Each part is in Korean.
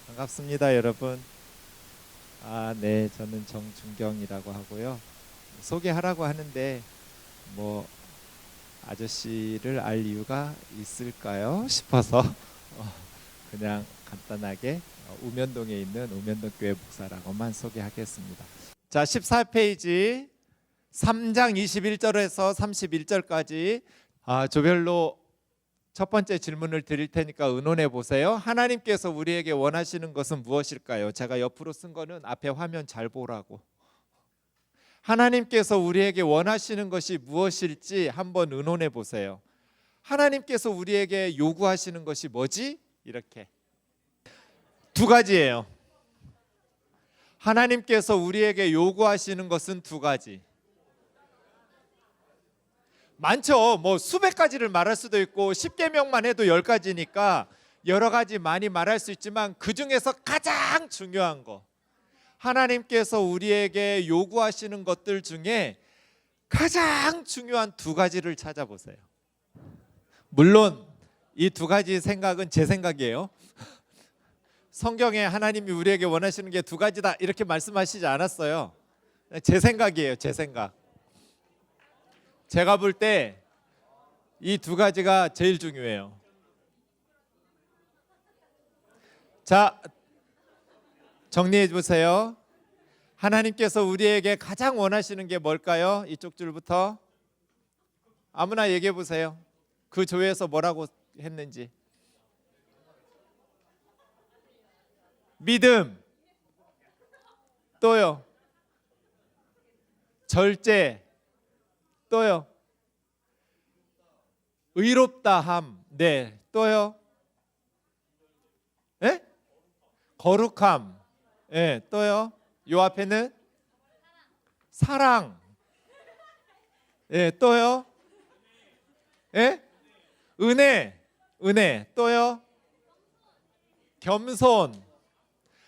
반갑습니다, 여러분. 네, 저는 정준경이라고 하고요. 소개하라고 하는데 뭐 아저씨를 알 이유가 있을까요? 싶어서 그냥 간단하게 우면동에 있는 우면동교회 목사라고만 소개하겠습니다. 자, 14페이지 3장 21절에서 31절까지 조별로 첫 번째 질문을 드릴 테니까 의논해 보세요. 하나님께서 우리에게 원하시는 것은 무엇일까요? 제가 옆으로 쓴 거는 앞에 화면 잘 보라고. 하나님께서 우리에게 원하시는 것이 무엇일지 한번 의논해 보세요. 하나님께서 우리에게 요구하시는 것이 뭐지? 이렇게 두 가지예요. 하나님께서 우리에게 요구하시는 것은 두 가지. 많죠. 뭐 수백 가지를 말할 수도 있고 10계명만 해도 10가지니까 여러 가지 많이 말할 수 있지만 그 중에서 가장 중요한 거, 하나님께서 우리에게 요구하시는 것들 중에 가장 중요한 두 가지를 찾아보세요. 물론 이 두 가지 생각은 제 생각이에요. 성경에 하나님이 우리에게 원하시는 게 두 가지다 이렇게 말씀하시지 않았어요. 제 생각이에요. 제 생각. 제가 볼 때 이 두 가지가 제일 중요해요. 자, 정리해 보세요. 하나님께서 우리에게 가장 원하시는 게 뭘까요? 이쪽 줄부터 아무나 얘기해 보세요. 그 조회에서 뭐라고 했는지. 믿음. 또요. 절제. 또요. 의롭다함. 네. 또요. 예? 거룩함. 예. 또요. 요 앞에는 사랑. 예. 또요. 예? 은혜. 은혜. 또요. 겸손.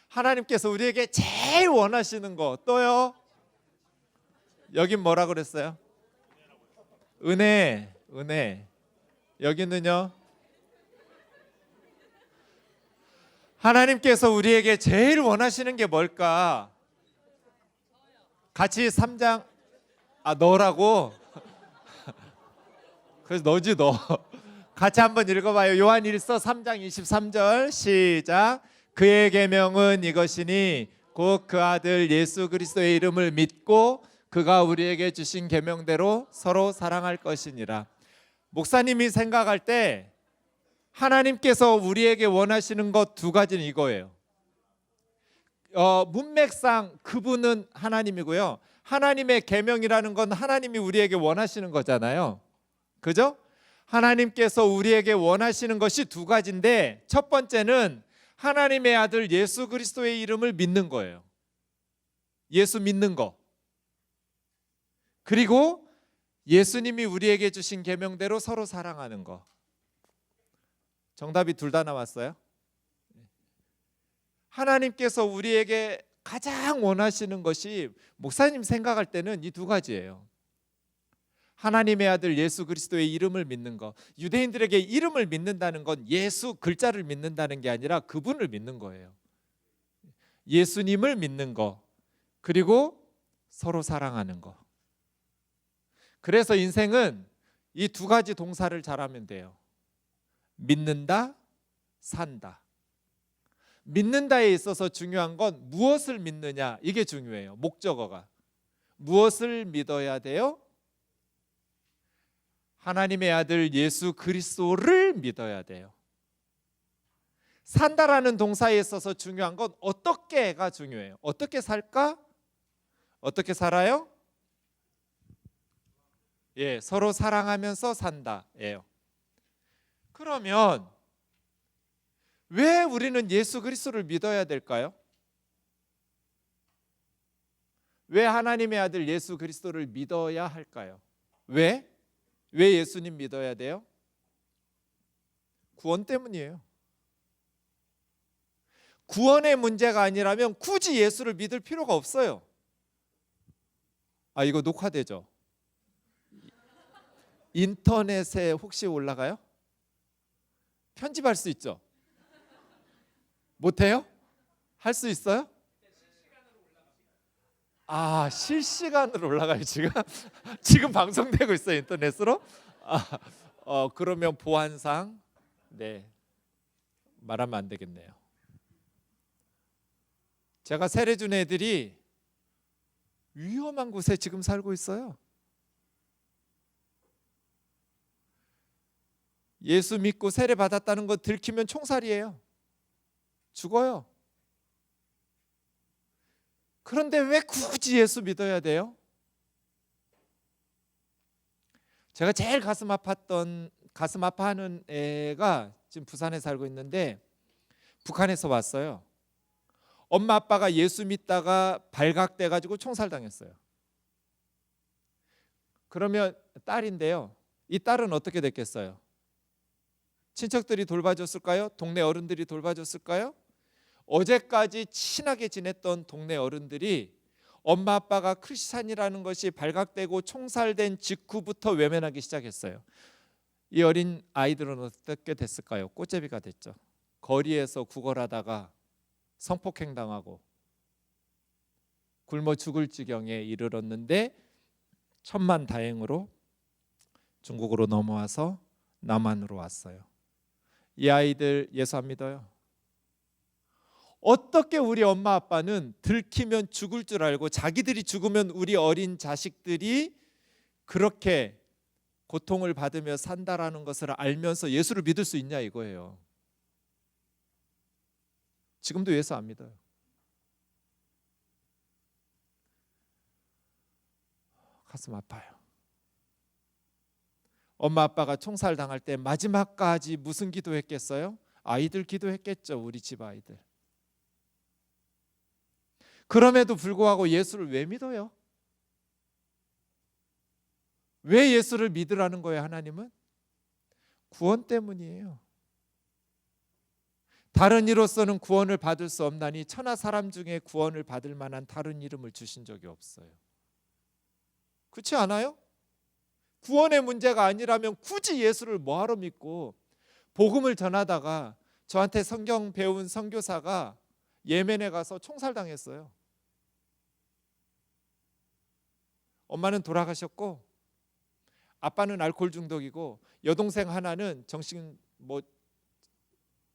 하나님께서 우리에게 제일 원하시는 거. 또요. 여긴 뭐라 그랬어요? 은혜. 은혜. 여기는요. 하나님께서 우리에게 제일 원하시는 게 뭘까? 같이 3장 너라고? 그래서 너지 너. 같이 한번 읽어봐요. 요한일서 3장 23절 시작. 그의 계명은 이것이니 곧 그 아들 예수 그리스도의 이름을 믿고 그가 우리에게 주신 계명대로 서로 사랑할 것이니라. 목사님이 생각할 때 하나님께서 우리에게 원하시는 것 두 가지는 이거예요. 문맥상 그분은 하나님이고요. 하나님의 계명이라는 건 하나님이 우리에게 원하시는 거잖아요. 그죠? 하나님께서 우리에게 원하시는 것이 두 가지인데 첫 번째는 하나님의 아들 예수 그리스도의 이름을 믿는 거예요. 예수 믿는 거. 그리고 예수님이 우리에게 주신 계명대로 서로 사랑하는 거. 정답이 둘 다 나왔어요. 하나님께서 우리에게 가장 원하시는 것이 목사님 생각할 때는 이 두 가지예요. 하나님의 아들 예수 그리스도의 이름을 믿는 거. 유대인들에게 이름을 믿는다는 건 예수 글자를 믿는다는 게 아니라 그분을 믿는 거예요. 예수님을 믿는 거. 그리고 서로 사랑하는 거. 그래서 인생은 이 두 가지 동사를 잘하면 돼요. 믿는다, 산다. 믿는다에 있어서 중요한 건 무엇을 믿느냐, 이게 중요해요. 목적어가. 무엇을 믿어야 돼요? 하나님의 아들 예수 그리스도를 믿어야 돼요. 산다라는 동사에 있어서 중요한 건 어떻게가 중요해요. 어떻게 살까? 어떻게 살아요? 예, 서로 사랑하면서 산다예요. 그러면 왜 우리는 예수 그리스도를 믿어야 될까요? 왜 하나님의 아들 예수 그리스도를 믿어야 할까요? 왜? 왜 예수님 믿어야 돼요? 구원 때문이에요. 구원의 문제가 아니라면 굳이 예수를 믿을 필요가 없어요. 이거 녹화되죠? 인터넷에 혹시 올라가요? 편집할 수 있죠? 못해요? 할 수 있어요? 아, 실시간으로 올라가요 지금? 지금 방송되고 있어요 인터넷으로? 그러면 보안상 네 말하면 안 되겠네요. 제가 세례준 애들이 위험한 곳에 지금 살고 있어요. 예수 믿고 세례 받았다는 거 들키면 총살이에요. 죽어요. 그런데 왜 굳이 예수 믿어야 돼요? 제가 제일 가슴 아파하는 애가 지금 부산에 살고 있는데 북한에서 왔어요. 엄마 아빠가 예수 믿다가 발각돼 가지고 총살당했어요. 그러면 딸인데요. 이 딸은 어떻게 됐겠어요? 친척들이 돌봐줬을까요? 동네 어른들이 돌봐줬을까요? 어제까지 친하게 지냈던 동네 어른들이 엄마 아빠가 크리스찬이라는 것이 발각되고 총살된 직후부터 외면하기 시작했어요. 이 어린 아이들은 어떻게 됐을까요? 꽃제비가 됐죠. 거리에서 구걸하다가 성폭행당하고 굶어 죽을 지경에 이르렀는데 천만다행으로 중국으로 넘어와서 남한으로 왔어요. 이 아이들 예수 안 믿어요. 어떻게 우리 엄마 아빠는 들키면 죽을 줄 알고 자기들이 죽으면 우리 어린 자식들이 그렇게 고통을 받으며 산다라는 것을 알면서 예수를 믿을 수 있냐 이거예요. 지금도 예수 안 믿어요. 가슴 아파요. 엄마 아빠가 총살 당할 때 마지막까지 무슨 기도했겠어요? 아이들 기도했겠죠. 우리 집 아이들. 그럼에도 불구하고 예수를 왜 믿어요? 왜 예수를 믿으라는 거예요? 하나님은 구원 때문이에요. 다른 이로서는 구원을 받을 수 없나니 천하 사람 중에 구원을 받을 만한 다른 이름을 주신 적이 없어요. 그렇지 않아요? 구원의 문제가 아니라면 굳이 예수를 뭐하러 믿고, 복음을 전하다가 저한테 성경 배운 선교사가 예멘에 가서 총살당했어요. 엄마는 돌아가셨고 아빠는 알코올 중독이고 여동생 하나는 정신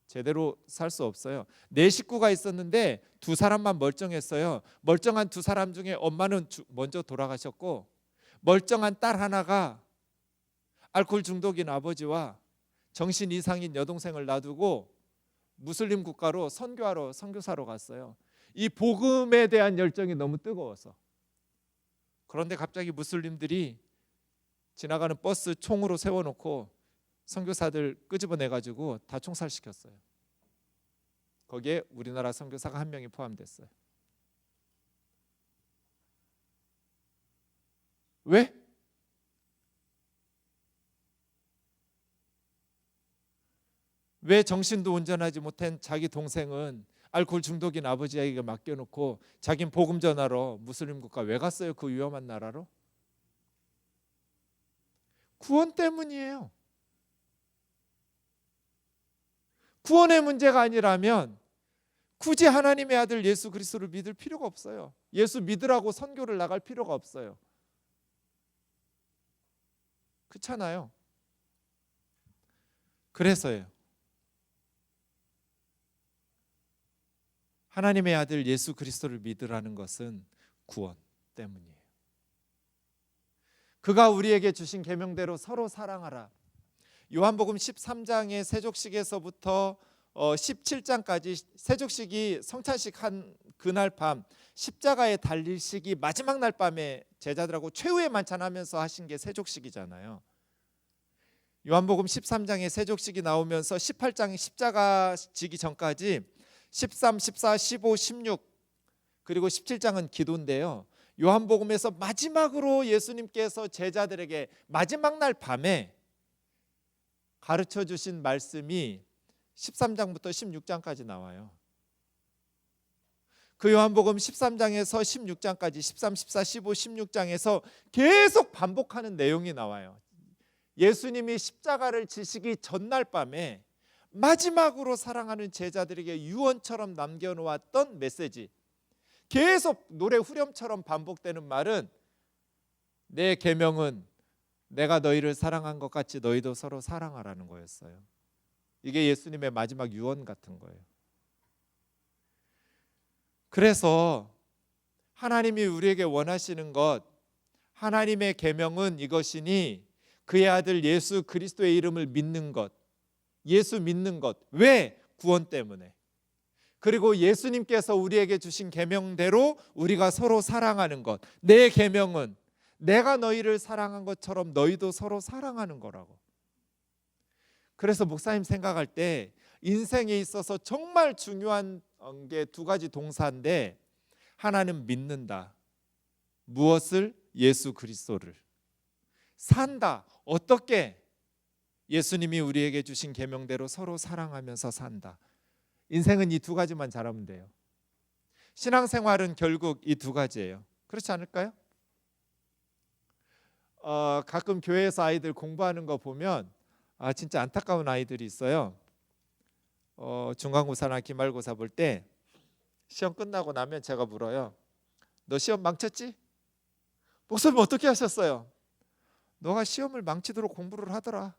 제대로 살 수 없어요. 네 식구가 있었는데 두 사람만 멀쩡했어요. 멀쩡한 두 사람 중에 엄마는 먼저 돌아가셨고 멀쩡한 딸 하나가 알코올 중독인 아버지와 정신 이상인 여동생을 놔두고 무슬림 국가로 선교하러 선교사로 갔어요. 이 복음에 대한 열정이 너무 뜨거워서. 그런데 갑자기 무슬림들이 지나가는 버스 총으로 세워놓고 선교사들 끄집어내가지고 다 총살시켰어요. 거기에 우리나라 선교사가 한 명이 포함됐어요. 왜? 왜 정신도 온전하지 못한 자기 동생은 알코올 중독인 아버지에게 맡겨놓고 자긴 복음 전하러 무슬림 국가 왜 갔어요? 그 위험한 나라로? 구원 때문이에요. 구원의 문제가 아니라면 굳이 하나님의 아들 예수 그리스도를 믿을 필요가 없어요. 예수 믿으라고 선교를 나갈 필요가 없어요. 그렇잖아요. 그래서요. 하나님의 아들 예수 그리스도를 믿으라는 것은 구원 때문이에요. 그가 우리에게 주신 계명대로 서로 사랑하라. 요한복음 13장의 세족식에서부터 17장까지 세족식이 성찬식 한 그날 밤 십자가에 달릴 시기 마지막 날 밤에 제자들하고 최후의 만찬하면서 하신 게 세족식이잖아요. 요한복음 13장의 세족식이 나오면서 18장이 십자가 지기 전까지 13, 14, 15, 16 그리고 17장은 기도인데요. 요한복음에서 마지막으로 예수님께서 제자들에게 마지막 날 밤에 가르쳐 주신 말씀이 13장부터 16장까지 나와요. 그 요한복음 13장에서 16장까지 13, 14, 15, 16장에서 계속 반복하는 내용이 나와요. 예수님이 십자가를 지시기 전날 밤에 마지막으로 사랑하는 제자들에게 유언처럼 남겨놓았던 메시지, 계속 노래 후렴처럼 반복되는 말은 내 계명은 내가 너희를 사랑한 것 같이 너희도 서로 사랑하라는 거였어요. 이게 예수님의 마지막 유언 같은 거예요. 그래서 하나님이 우리에게 원하시는 것, 하나님의 계명은 이것이니 그의 아들 예수 그리스도의 이름을 믿는 것, 예수 믿는 것. 왜? 구원 때문에. 그리고 예수님께서 우리에게 주신 계명대로 우리가 서로 사랑하는 것. 내 계명은 내가 너희를 사랑한 것처럼 너희도 서로 사랑하는 거라고. 그래서 목사님 생각할 때 인생에 있어서 정말 중요한 게 두 가지 동사인데, 하나는 믿는다. 무엇을? 예수 그리스도를. 산다. 어떻게? 예수님이 우리에게 주신 계명대로 서로 사랑하면서 산다. 인생은 이 두 가지만 잘하면 돼요. 신앙생활은 결국 이 두 가지예요. 그렇지 않을까요? 가끔 교회에서 아이들 공부하는 거 보면 진짜 안타까운 아이들이 있어요. 중간고사나 기말고사 볼 때 시험 끝나고 나면 제가 물어요. 너 시험 망쳤지? 목사님 어떻게 하셨어요? 너가 시험을 망치도록 공부를 하더라.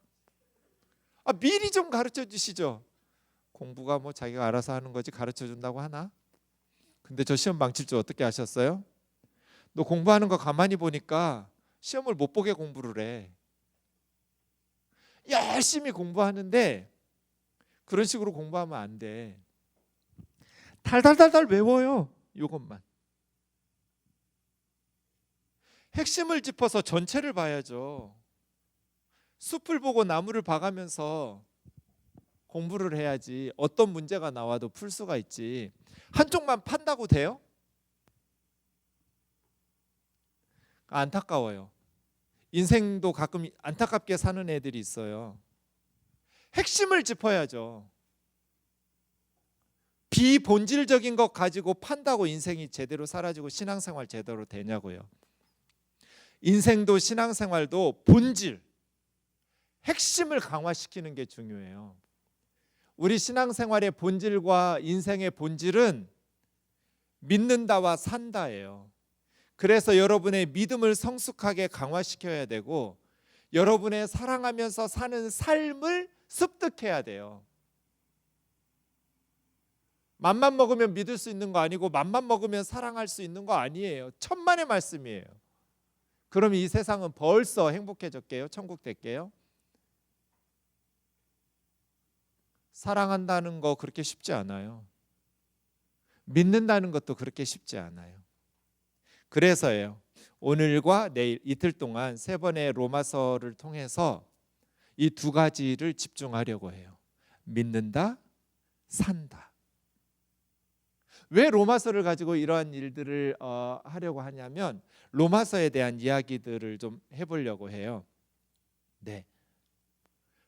미리 좀 가르쳐 주시죠. 공부가 뭐 자기가 알아서 하는 거지 가르쳐 준다고 하나? 근데 저 시험 망칠 줄 어떻게 아셨어요? 너 공부하는 거 가만히 보니까 시험을 못 보게 공부를 해. 열심히 공부하는데 그런 식으로 공부하면 안 돼. 달달달달 외워요. 이것만. 핵심을 짚어서 전체를 봐야죠. 숲을 보고 나무를 봐가면서 공부를 해야지. 어떤 문제가 나와도 풀 수가 있지. 한쪽만 판다고 돼요? 안타까워요. 인생도 가끔 안타깝게 사는 애들이 있어요. 핵심을 짚어야죠. 비본질적인 것 가지고 판다고 인생이 제대로 사라지고 신앙생활 제대로 되냐고요. 인생도 신앙생활도 본질, 핵심을 강화시키는 게 중요해요. 우리 신앙생활의 본질과 인생의 본질은 믿는다와 산다예요. 그래서 여러분의 믿음을 성숙하게 강화시켜야 되고 여러분의 사랑하면서 사는 삶을 습득해야 돼요. 맘만 먹으면 믿을 수 있는 거 아니고 맘만 먹으면 사랑할 수 있는 거 아니에요. 천만의 말씀이에요. 그럼 이 세상은 벌써 행복해졌게요? 천국 될게요? 사랑한다는 거 그렇게 쉽지 않아요. 믿는다는 것도 그렇게 쉽지 않아요. 그래서예요. 오늘과 내일 이틀 동안 3번의 로마서를 통해서 이 두 가지를 집중하려고 해요. 믿는다, 산다. 왜 로마서를 가지고 이러한 일들을 하려고 하냐면 로마서에 대한 이야기들을 좀 해보려고 해요. 네.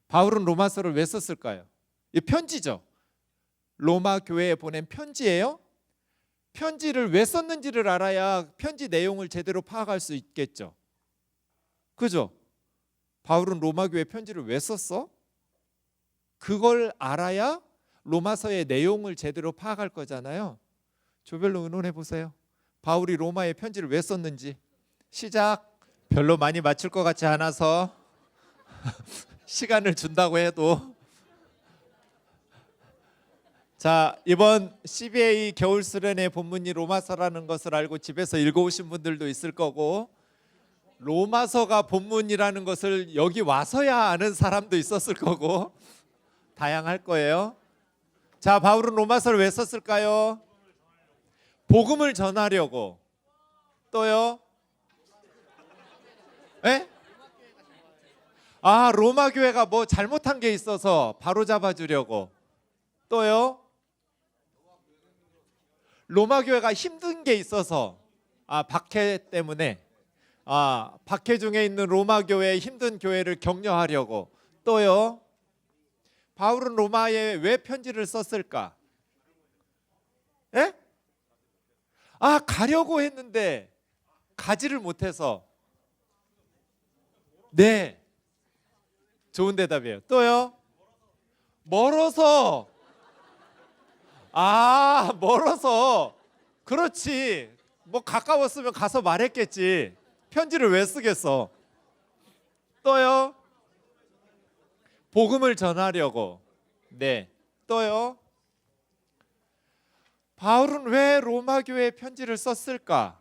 바울은 로마서를 왜 썼을까요? 이 편지죠. 로마 교회에 보낸 편지예요. 편지를 왜 썼는지를 알아야 편지 내용을 제대로 파악할 수 있겠죠. 그죠? 바울은 로마 교회 편지를 왜 썼어? 그걸 알아야 로마서의 내용을 제대로 파악할 거잖아요. 조별로 의논해 보세요. 바울이 로마에 편지를 왜 썼는지. 시작. 별로 많이 맞출 것 같지 않아서 시간을 준다고 해도. 자, 이번 CBA 겨울 수련회 본문이 로마서라는 것을 알고 집에서 읽어오신 분들도 있을 거고 로마서가 본문이라는 것을 여기 와서야 아는 사람도 있었을 거고 다양할 거예요. 자, 바울은 로마서를 왜 썼을까요? 복음을 전하려고. 또요? 에? 로마 교회가 뭐 잘못한 게 있어서 바로 잡아주려고. 또요? 로마 교회가 힘든 게 있어서 박해 때문에 박해 중에 있는 로마 교회의 힘든 교회를 격려하려고. 또요? 바울은 로마에 왜 편지를 썼을까? 예? 가려고 했는데 가지를 못해서. 네, 좋은 대답이에요. 또요? 멀어서. 아, 멀어서. 그렇지. 뭐 가까웠으면 가서 말했겠지. 편지를 왜 쓰겠어? 또요. 복음을 전하려고. 네. 또요. 바울은 왜 로마 교회에 편지를 썼을까?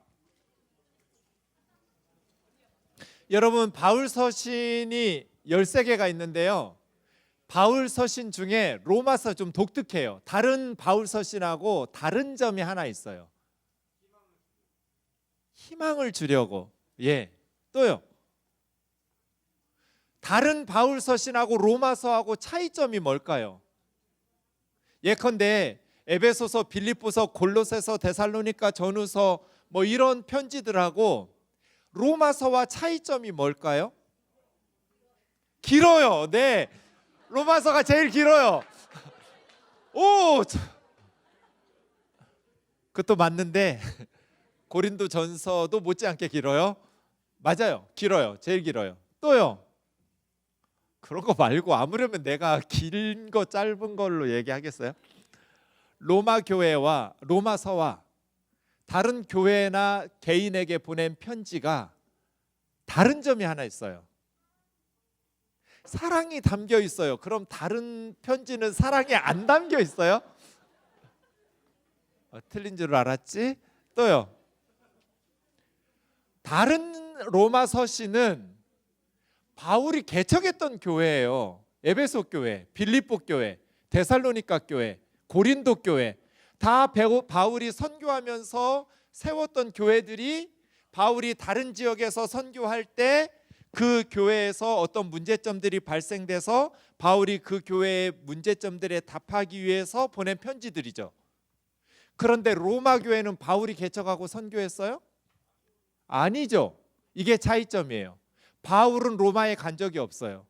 여러분, 바울 서신이 13개가 있는데요. 바울 서신 중에 로마서 좀 독특해요. 다른 바울 서신하고 다른 점이 하나 있어요. 희망을 주려고. 예. 또요. 다른 바울 서신하고 로마서하고 차이점이 뭘까요? 예컨대 에베소서, 빌립보서, 골로새서, 데살로니가, 전후서 뭐 이런 편지들하고 로마서와 차이점이 뭘까요? 길어요. 네. 로마서가 제일 길어요. 오! 그것도 맞는데 고린도 전서도 못지않게 길어요. 맞아요. 길어요. 제일 길어요. 또요. 그런 거 말고 아무려면 내가 긴 거 짧은 걸로 얘기하겠어요? 로마 교회와 로마서와 다른 교회나 개인에게 보낸 편지가 다른 점이 하나 있어요. 사랑이 담겨 있어요. 그럼 다른 편지는 사랑이 안 담겨 있어요? 틀린 줄 알았지? 또요. 다른 로마 서신은 바울이 개척했던 교회예요. 에베소 교회, 빌립보 교회, 데살로니가 교회, 고린도 교회, 다 바울이 선교하면서 세웠던 교회들이 바울이 다른 지역에서 선교할 때 그 교회에서 어떤 문제점들이 발생돼서 바울이 그 교회의 문제점들에 답하기 위해서 보낸 편지들이죠. 그런데 로마 교회는 바울이 개척하고 선교했어요? 아니죠. 이게 차이점이에요. 바울은 로마에 간 적이 없어요.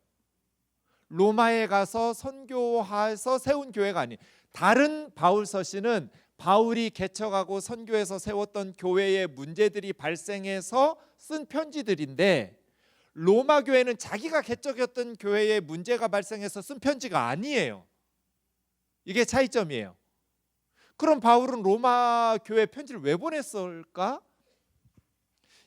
로마에 가서 선교해서 세운 교회가 아니에요. 다른 바울 서신은 바울이 개척하고 선교해서 세웠던 교회의 문제들이 발생해서 쓴 편지들인데 로마 교회는 자기가 개척했던 교회에 문제가 발생해서 쓴 편지가 아니에요. 이게 차이점이에요. 그럼 바울은 로마 교회 편지를 왜 보냈을까?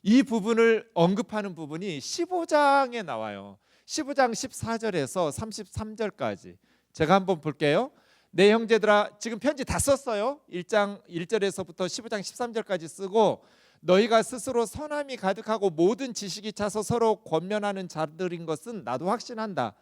이 부분을 언급하는 부분이 15장에 나와요. 15장 14절에서 33절까지 제가 한번 볼게요. 내 형제들아, 지금 편지 다 썼어요. 1장 1절에서부터 15장 13절까지 쓰고, 너희가 스스로 선함이 가득하고 모든 지식이 차서 서로 권면하는 자들인 것은 나도 확신한다.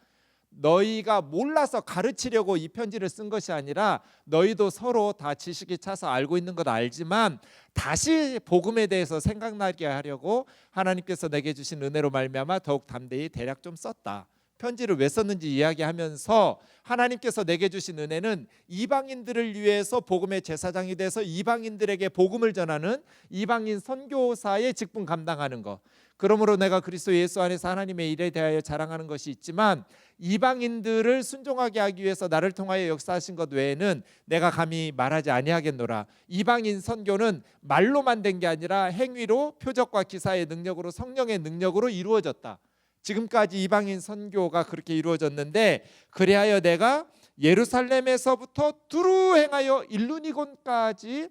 너희가 몰라서 가르치려고 이 편지를 쓴 것이 아니라 너희도 서로 다 지식이 차서 알고 있는 것 알지만 다시 복음에 대해서 생각나게 하려고 하나님께서 내게 주신 은혜로 말미암아 더욱 담대히 대략 좀 썼다. 편지를 왜 썼는지 이야기하면서 하나님께서 내게 주신 은혜는 이방인들을 위해서 복음의 제사장이 돼서 이방인들에게 복음을 전하는 이방인 선교사의 직분 감당하는 것. 그러므로 내가 그리스도 예수 안에서 하나님의 일에 대하여 자랑하는 것이 있지만 이방인들을 순종하게 하기 위해서 나를 통하여 역사하신 것 외에는 내가 감히 말하지 아니하겠노라. 이방인 선교는 말로만 된 게 아니라 행위로, 표적과 기사의 능력으로, 성령의 능력으로 이루어졌다. 지금까지 이방인 선교가 그렇게 이루어졌는데, 그리하여 내가 예루살렘에서부터 두루 행하여 일루니곤까지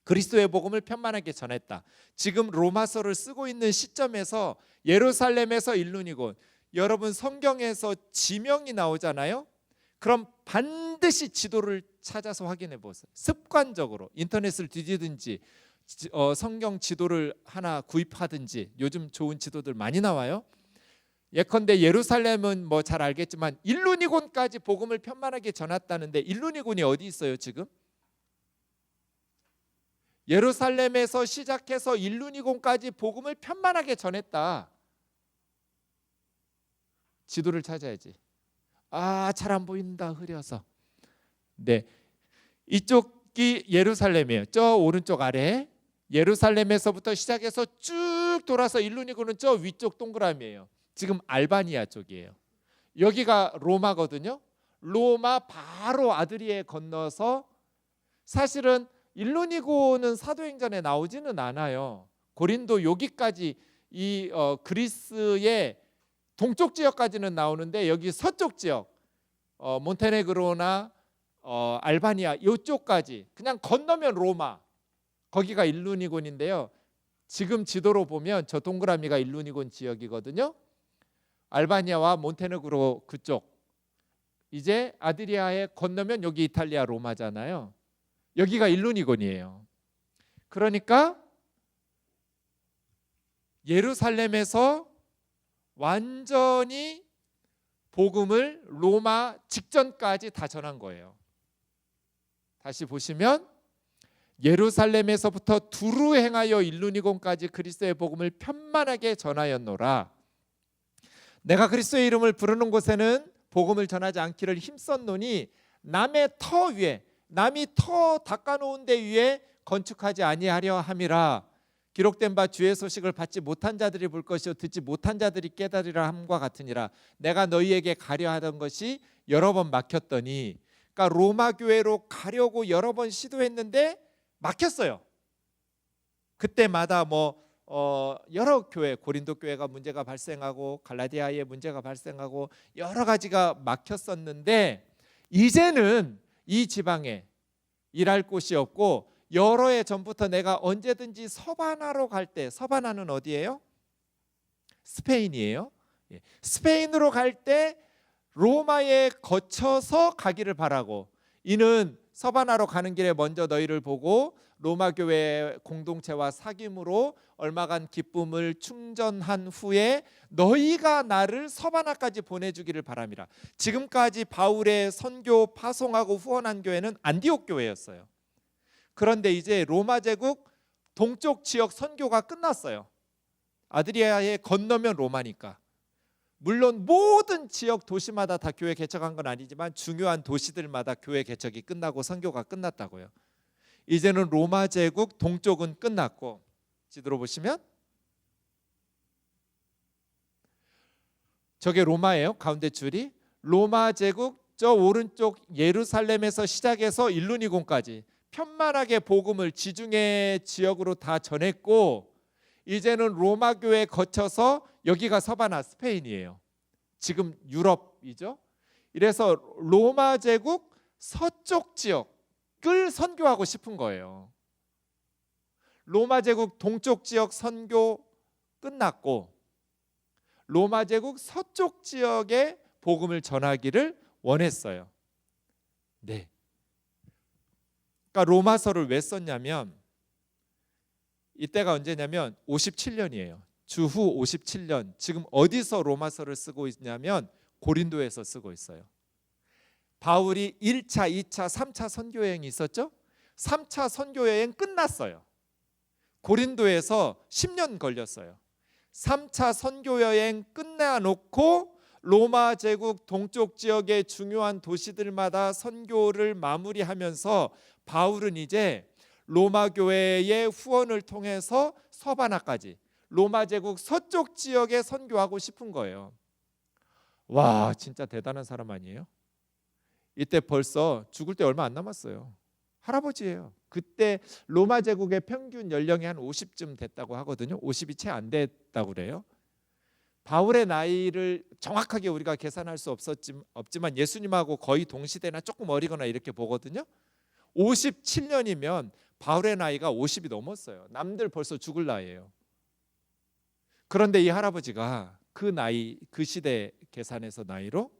그리스도의 복음을 편만하게 전했다. 지금 로마서를 쓰고 있는 시점에서 예루살렘에서 일루니곤, 여러분 성경에서 지명이 나오잖아요. 그럼 반드시 지도를 찾아서 확인해 보세요. 습관적으로 인터넷을 뒤지든지 성경 지도를 하나 구입하든지, 요즘 좋은 지도들 많이 나와요. 예컨대 예루살렘은 뭐 잘 알겠지만 일루니곤까지 복음을 편만하게 전했다는데 일루니곤이 어디 있어요 지금? 예루살렘에서 시작해서 일루니곤까지 복음을 편만하게 전했다. 지도를 찾아야지. 잘 안 보인다, 흐려서. 네, 이쪽이 예루살렘이에요. 저 오른쪽 아래 예루살렘에서부터 시작해서 쭉 돌아서 일루니곤은 저 위쪽 동그라미예요. 지금 알바니아 쪽이에요. 여기가 로마거든요. 로마 바로 아드리에 건너서, 사실은 일루니곤은 사도행전에 나오지는 않아요. 고린도 여기까지 그리스의 동쪽 지역까지는 나오는데 여기 서쪽 지역, 몬테네그로나 알바니아 이쪽까지 그냥 건너면 로마, 거기가 일루니곤인데요. 지금 지도로 보면 저 동그라미가 일루니곤 지역이거든요. 알바니아와 몬테네그로 그쪽, 이제 아드리아에 건너면 여기 이탈리아 로마잖아요. 여기가 일루니곤이에요. 그러니까 예루살렘에서 완전히 복음을 로마 직전까지 다 전한 거예요. 다시 보시면 예루살렘에서부터 두루 행하여 일루니곤까지 그리스도의 복음을 편만하게 전하였노라. 내가 그리스도의 이름을 부르는 곳에는 복음을 전하지 않기를 힘썼노니 남의 터 위에, 남이 터 닦아놓은 데 위에 건축하지 아니하려 함이라. 기록된 바 주의 소식을 받지 못한 자들이 볼 것이요 듣지 못한 자들이 깨달으리라 함과 같으니라. 내가 너희에게 가려 하던 것이 여러 번 막혔더니, 그러니까 로마 교회로 가려고 여러 번 시도했는데 막혔어요. 그때마다 여러 교회, 고린도 교회가 문제가 발생하고 갈라디아에 문제가 발생하고 여러 가지가 막혔었는데, 이제는 이 지방에 일할 곳이 없고 여러 해 전부터 내가 언제든지 서바나로 갈 때, 서바나는 어디예요? 스페인이에요. 스페인으로 갈 때 로마에 거쳐서 가기를 바라고, 이는 서바나로 가는 길에 먼저 너희를 보고 로마 교회 공동체와 사귐으로 얼마간 기쁨을 충전한 후에 너희가 나를 서바나까지 보내주기를 바람이라. 지금까지 바울의 선교 파송하고 후원한 교회는 안디옥 교회였어요. 그런데 이제 로마 제국 동쪽 지역 선교가 끝났어요. 아드리아에 건너면 로마니까. 물론 모든 지역 도시마다 다 교회 개척한 건 아니지만 중요한 도시들마다 교회 개척이 끝나고 선교가 끝났다고요. 이제는 로마 제국 동쪽은 끝났고, 지도로 보시면 저게 로마예요. 가운데 줄이 로마 제국, 저 오른쪽 예루살렘에서 시작해서 일루니곤까지 편만하게 복음을 지중해 지역으로 다 전했고, 이제는 로마 교회 거쳐서 여기가 서바나 스페인이에요. 지금 유럽이죠. 이래서 로마 제국 서쪽 지역을 선교하고 싶은 거예요. 로마 제국 동쪽 지역 선교 끝났고 로마 제국 서쪽 지역에 복음을 전하기를 원했어요. 네. 그러니까 로마서를 왜 썼냐면, 이때가 언제냐면 57년이에요. 주후 57년. 지금 어디서 로마서를 쓰고 있냐면 고린도에서 쓰고 있어요. 바울이 1차, 2차, 3차 선교여행이 있었죠. 3차 선교여행 끝났어요. 고린도에서 10년 걸렸어요. 3차 선교여행 끝내놓고 로마 제국 동쪽 지역의 중요한 도시들마다 선교를 마무리하면서 바울은 이제 로마 교회의 후원을 통해서 서바나까지 로마 제국 서쪽 지역에 선교하고 싶은 거예요. 와, 진짜 대단한 사람 아니에요? 이때 벌써 죽을 때 얼마 안 남았어요. 할아버지예요. 그때 로마 제국의 평균 연령이 한 50쯤 됐다고 하거든요. 50이 채 안 됐다고 그래요. 바울의 나이를 정확하게 우리가 계산할 수 없지만 예수님하고 거의 동시대나 조금 어리거나 이렇게 보거든요. 57년이면 바울의 나이가 50이 넘었어요. 남들 벌써 죽을 나이예요. 그런데 이 할아버지가 그 나이, 그 시대 계산해서 나이로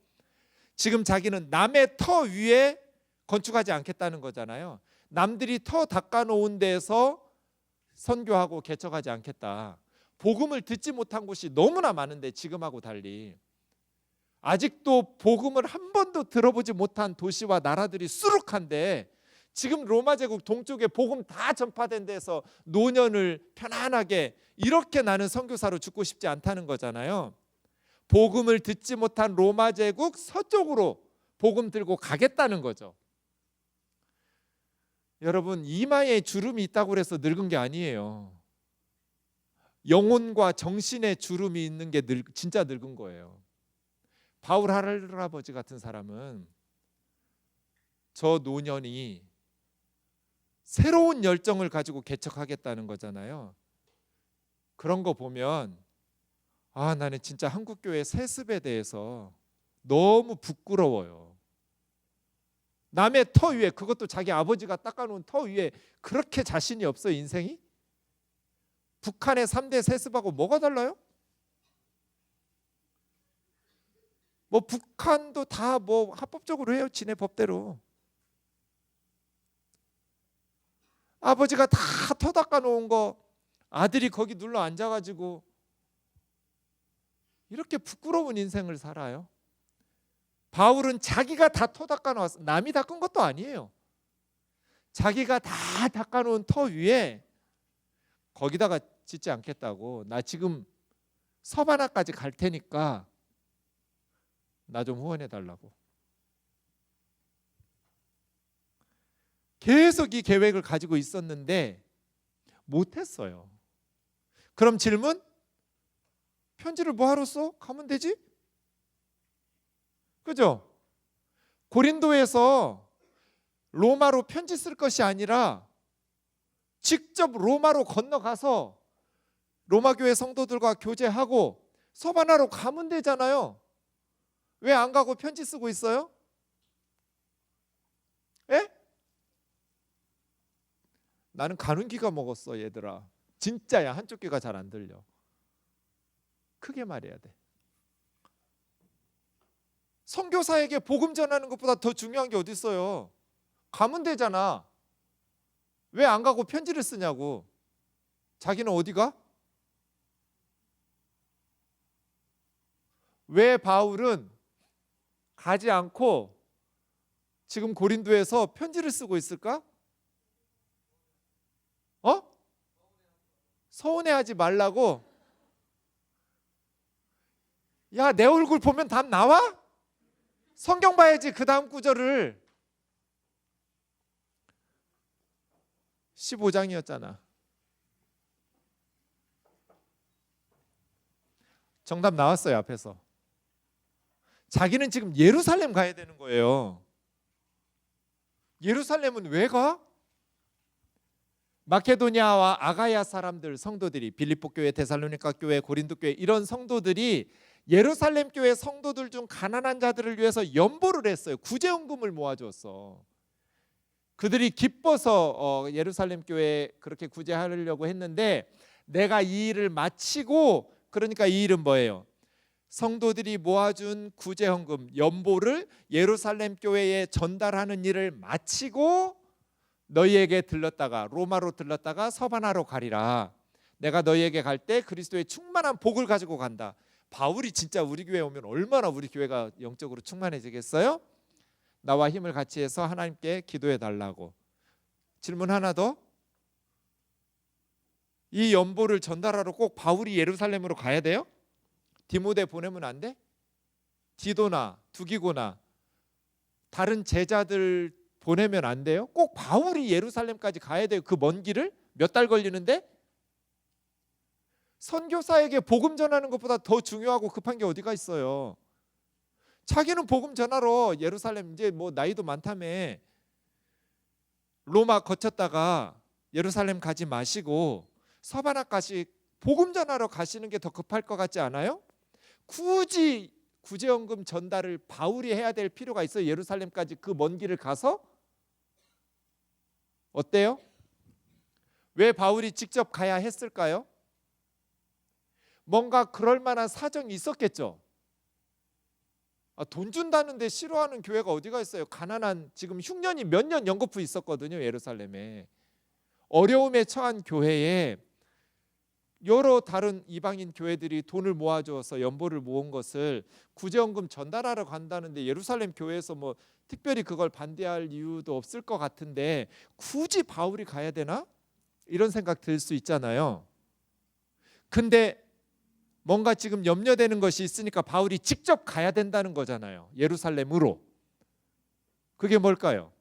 지금 자기는 남의 터 위에 건축하지 않겠다는 거잖아요. 남들이 터 닦아놓은 데서 선교하고 개척하지 않겠다. 복음을 듣지 못한 곳이 너무나 많은데, 지금하고 달리 아직도 복음을 한 번도 들어보지 못한 도시와 나라들이 수룩한데, 지금 로마 제국 동쪽에 복음 다 전파된 데서 노년을 편안하게 이렇게 나는 선교사로 죽고 싶지 않다는 거잖아요. 복음을 듣지 못한 로마 제국 서쪽으로 복음 들고 가겠다는 거죠. 여러분, 이마에 주름이 있다고 해서 늙은 게 아니에요. 영혼과 정신의 주름이 있는 게 진짜 늙은 거예요. 바울 할아버지 같은 사람은 저 노년이 새로운 열정을 가지고 개척하겠다는 거잖아요. 그런 거 보면 나는 진짜 한국교회 세습에 대해서 너무 부끄러워요. 남의 터 위에, 그것도 자기 아버지가 닦아놓은 터 위에 그렇게 자신이 없어 인생이? 북한의 3대 세습하고 뭐가 달라요? 뭐 북한도 다 뭐 합법적으로 해요. 지네 법대로. 아버지가 다 터 닦아놓은 거 아들이 거기 눌러 앉아가지고 이렇게 부끄러운 인생을 살아요. 바울은 자기가 다 터 닦아놓았어. 남이 닦은 것도 아니에요. 자기가 다 닦아놓은 터 위에 거기다가 짓지 않겠다고, 나 지금 서바나까지 갈 테니까 나 좀 후원해 달라고. 계속 이 계획을 가지고 있었는데 못했어요. 그럼 질문? 편지를 뭐하러 써? 가면 되지? 그죠? 고린도에서 로마로 편지 쓸 것이 아니라 직접 로마로 건너가서 로마 교회 성도들과 교제하고 서바나로 가면 되잖아요. 왜 안 가고 편지 쓰고 있어요? 에? 나는 가는 귀가 먹었어, 얘들아. 진짜야. 한쪽 귀가 잘 안 들려. 크게 말해야 돼. 선교사에게 복음 전하는 것보다 더 중요한 게 어디 있어요? 가면 되잖아. 왜 안 가고 편지를 쓰냐고. 자기는 어디 가? 왜 바울은 가지 않고 지금 고린도에서 편지를 쓰고 있을까? 서운해하지 말라고. 야, 내 얼굴 보면 답 나와? 성경 봐야지. 그 다음 구절을. 15장이었잖아. 정답 나왔어요, 앞에서. 자기는 지금 예루살렘 가야 되는 거예요. 예루살렘은 왜 가? 마케도니아와 아가야 사람들, 성도들이, 빌립보 교회, 데살로니가 교회, 고린도 교회, 이런 성도들이 예루살렘 교회 성도들 중 가난한 자들을 위해서 연보를 했어요. 구제헌금을 모아줬어. 그들이 기뻐서 예루살렘 교회에 그렇게 구제하려고 했는데, 내가 이 일을 마치고, 그러니까 이 일은 뭐예요? 성도들이 모아준 구제헌금, 연보를 예루살렘 교회에 전달하는 일을 마치고 너희에게 들렀다가, 로마로 들렀다가 서바나로 가리라. 내가 너희에게 갈 때 그리스도의 충만한 복을 가지고 간다. 바울이 진짜 우리 교회에 오면 얼마나 우리 교회가 영적으로 충만해지겠어요? 나와 힘을 같이 해서 하나님께 기도해 달라고. 질문 하나 더. 이 연보를 전달하러 꼭 바울이 예루살렘으로 가야 돼요? 디모데 보내면 안 돼? 디도나 두기고나 다른 제자들 보내면 안 돼요? 꼭 바울이 예루살렘까지 가야 돼요? 그 먼 길을? 몇 달 걸리는데? 선교사에게 복음 전하는 것보다 더 중요하고 급한 게 어디가 있어요? 자기는 복음 전하러 예루살렘, 이제 뭐 나이도 많다며 로마 거쳤다가 예루살렘 가지 마시고 서바나까지 복음 전하러 가시는 게 더 급할 것 같지 않아요? 굳이 구제헌금 전달을 바울이 해야 될 필요가 있어요? 예루살렘까지 그 먼 길을 가서? 어때요? 왜 바울이 직접 가야 했을까요? 뭔가 그럴 만한 사정이 있었겠죠. 돈 준다는데 싫어하는 교회가 어디가 있어요? 가난한, 지금 흉년이 몇 년 연거푸 있었거든요, 예루살렘에. 어려움에 처한 교회에 여러 다른 이방인 교회들이 돈을 모아줘서 연보를 모은 것을 구제헌금 전달하러 간다는데 예루살렘 교회에서 뭐 특별히 그걸 반대할 이유도 없을 것 같은데 굳이 바울이 가야 되나? 이런 생각 들 수 있잖아요. 근데 뭔가 지금 염려되는 것이 있으니까 바울이 직접 가야 된다는 거잖아요, 예루살렘으로. 그게 뭘까요?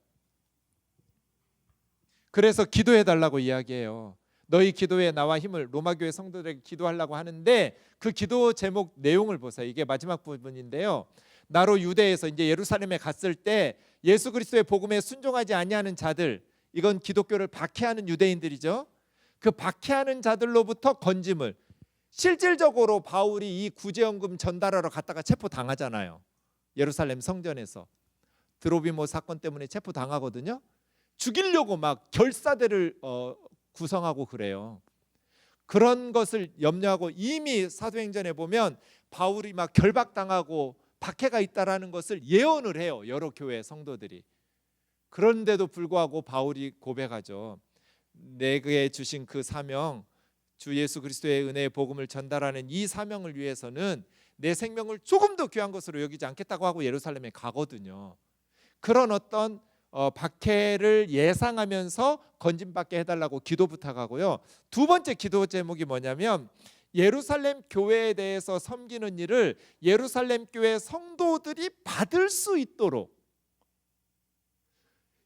그래서 기도해 달라고 이야기해요. 너희 기도에 나와 힘을, 로마 교회 성도들에게 기도하려고 하는데 그 기도 제목 내용을 보세요. 이게 마지막 부분인데요. 나로 유대에서 이제 예루살렘에 갔을 때 예수 그리스도의 복음에 순종하지 아니하는 자들, 이건 기독교를 박해하는 유대인들이죠. 그 박해하는 자들로부터 건짐을, 실질적으로 바울이 이 구제헌금 전달하러 갔다가 체포당하잖아요, 예루살렘 성전에서. 드로비모 사건 때문에 체포당하거든요. 죽이려고 막 결사대를 구성하고 그래요. 그런 것을 염려하고 이미 사도행전에 보면 바울이 막 결박당하고 박해가 있다라는 것을 예언을 해요. 여러 교회 성도들이. 그런데도 불구하고 바울이 고백하죠. 내게 주신 그 사명, 주 예수 그리스도의 은혜의 복음을 전달하는 이 사명을 위해서는 내 생명을 조금 더 귀한 것으로 여기지 않겠다고 하고 예루살렘에 가거든요. 그런 어떤 박해를 예상하면서 건진받게 해달라고 기도 부탁하고요. 두 번째 기도 제목이 뭐냐면 예루살렘 교회에 대해서 섬기는 일을 예루살렘 교회 성도들이 받을 수 있도록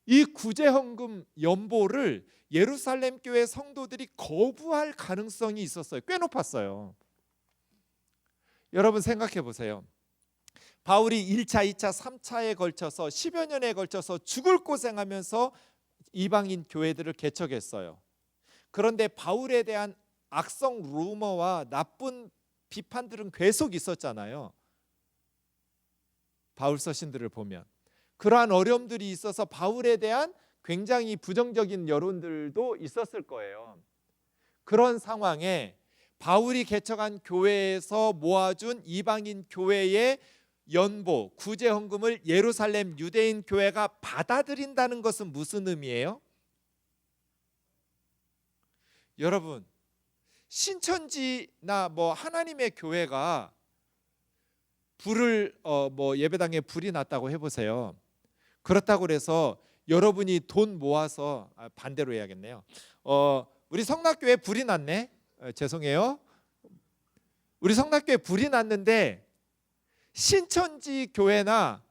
이 구제헌금 연보를 예루살렘 교회 성도들이 거부할 가능성이 있었어요. 꽤 높았어요. 여러분 생각해 보세요. 바울이 1차, 2차, 3차에 걸쳐서 10여 년에 걸쳐서 죽을 고생하면서 이방인 교회들을 개척했어요. 그런데 바울에 대한 악성 루머와 나쁜 비판들은 계속 있었잖아요. 바울 서신들을 보면 그러한 어려움들이 있어서 바울에 대한 굉장히 부정적인 여론들도 있었을 거예요. 그런 상황에 바울이 개척한 교회에서 모아준 이방인 교회의 연보, 구제헌금을 예루살렘 유대인 교회가 받아들인다는 것은 무슨 의미예요? 여러분, 신천지나 하나님의 교회가 불을 예배당에 불이 났다고 해보세요. 그렇다고 그래서 여러분이 돈 모아서 반대로 해야겠네요. 우리 성락교회 불이 났네. 죄송해요. 우리 성락교회 불이 났는데 신천지 교회나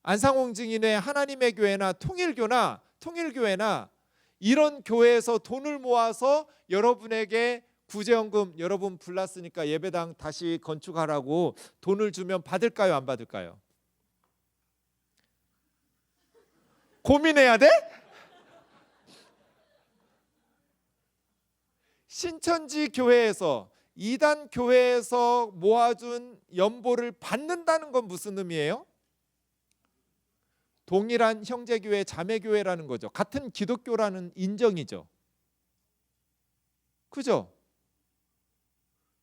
안상홍 증인의 하나님의 교회나 통일교회나 이런 교회에서 돈을 모아서 여러분에게 구제헌금 여러분 불났으니까 예배당 다시 건축하라고 돈을 주면 받을까요? 안 받을까요? 고민해야 돼? 신천지 교회에서 이단 교회에서 모아준 연보를 받는다는 건 무슨 의미예요? 동일한 형제교회, 자매교회라는 거죠. 같은 기독교라는 인정이죠. 그죠?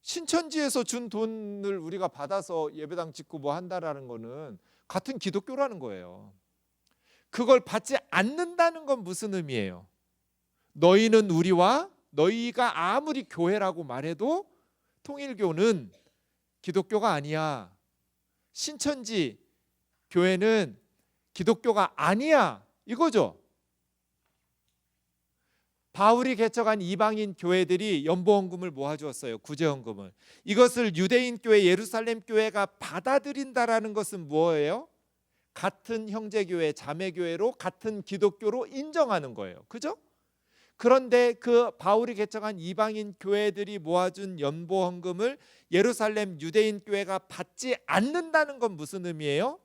신천지에서 준 돈을 우리가 받아서 예배당 짓고 한다라는 거는 같은 기독교라는 거예요. 그걸 받지 않는다는 건 무슨 의미예요? 너희는 우리와 너희가 아무리 교회라고 말해도 통일교는 기독교가 아니야. 신천지 교회는 기독교가 아니야. 이거죠. 바울이 개척한 이방인 교회들이 연보헌금을 모아주었어요. 구제헌금을. 이것을 유대인 교회, 예루살렘 교회가 받아들인다라는 것은 뭐예요? 같은 형제교회, 자매교회로 같은 기독교로 인정하는 거예요. 그죠? 그런데 그 바울이 개척한 이방인 교회들이 모아준 연보헌금을 예루살렘 유대인 교회가 받지 않는다는 건 무슨 의미예요?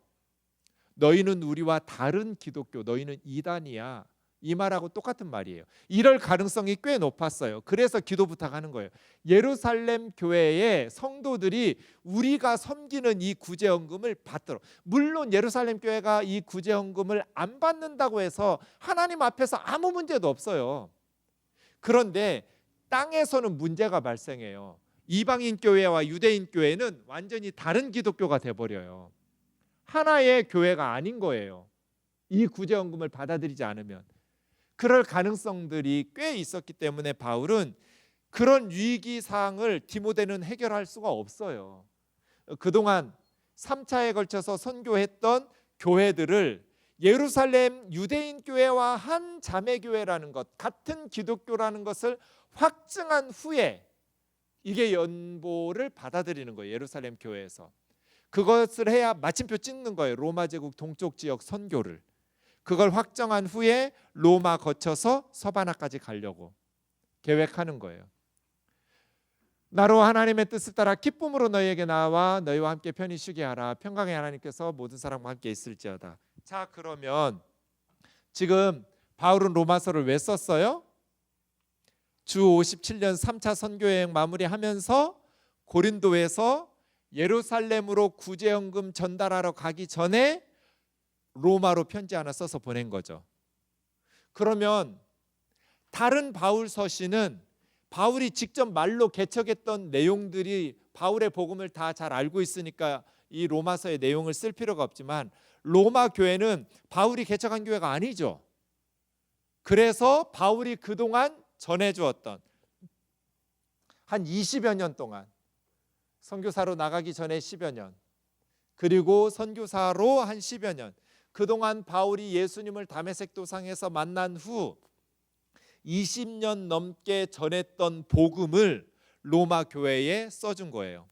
너희는 우리와 다른 기독교, 너희는 이단이야. 이 말하고 똑같은 말이에요. 이럴 가능성이 꽤 높았어요. 그래서 기도 부탁하는 거예요. 예루살렘 교회의 성도들이 우리가 섬기는 이 구제헌금을 받도록. 물론 예루살렘 교회가 이 구제헌금을 안 받는다고 해서 하나님 앞에서 아무 문제도 없어요. 그런데 땅에서는 문제가 발생해요. 이방인 교회와 유대인 교회는 완전히 다른 기독교가 돼버려요. 하나의 교회가 아닌 거예요. 이 구제헌금을 받아들이지 않으면. 그럴 가능성들이 꽤 있었기 때문에 바울은 그런 위기 사항을 디모데는 해결할 수가 없어요. 그동안 3차에 걸쳐서 선교했던 교회들을 예루살렘 유대인 교회와 한 자매 교회라는 것, 같은 기독교라는 것을 확증한 후에 이게 연보를 받아들이는 거예요. 예루살렘 교회에서. 그것을 해야 마침표 찍는 거예요. 로마 제국 동쪽 지역 선교를. 그걸 확정한 후에 로마 거쳐서 서바나까지 가려고 계획하는 거예요. 나로 하나님의 뜻을 따라 기쁨으로 너희에게 나와 너희와 함께 편히 쉬게 하라. 평강의 하나님께서 모든 사람과 함께 있을지어다. 자, 그러면 지금 바울은 로마서를 왜 썼어요? 주 57년 3차 선교여행 마무리하면서 고린도에서 예루살렘으로 구제헌금 전달하러 가기 전에 로마로 편지 하나 써서 보낸 거죠. 그러면 다른 바울 서신은 바울이 직접 말로 개척했던 내용들이 바울의 복음을 다 잘 알고 있으니까 이 로마서의 내용을 쓸 필요가 없지만 로마 교회는 바울이 개척한 교회가 아니죠. 그래서 바울이 그동안 전해주었던 한 20여 년 동안 선교사로 나가기 전에 10여 년, 그리고 선교사로 한 10여 년, 그동안 바울이 예수님을 다메섹 도상에서 만난 후 20년 넘게 전했던 복음을 로마 교회에 써준 거예요.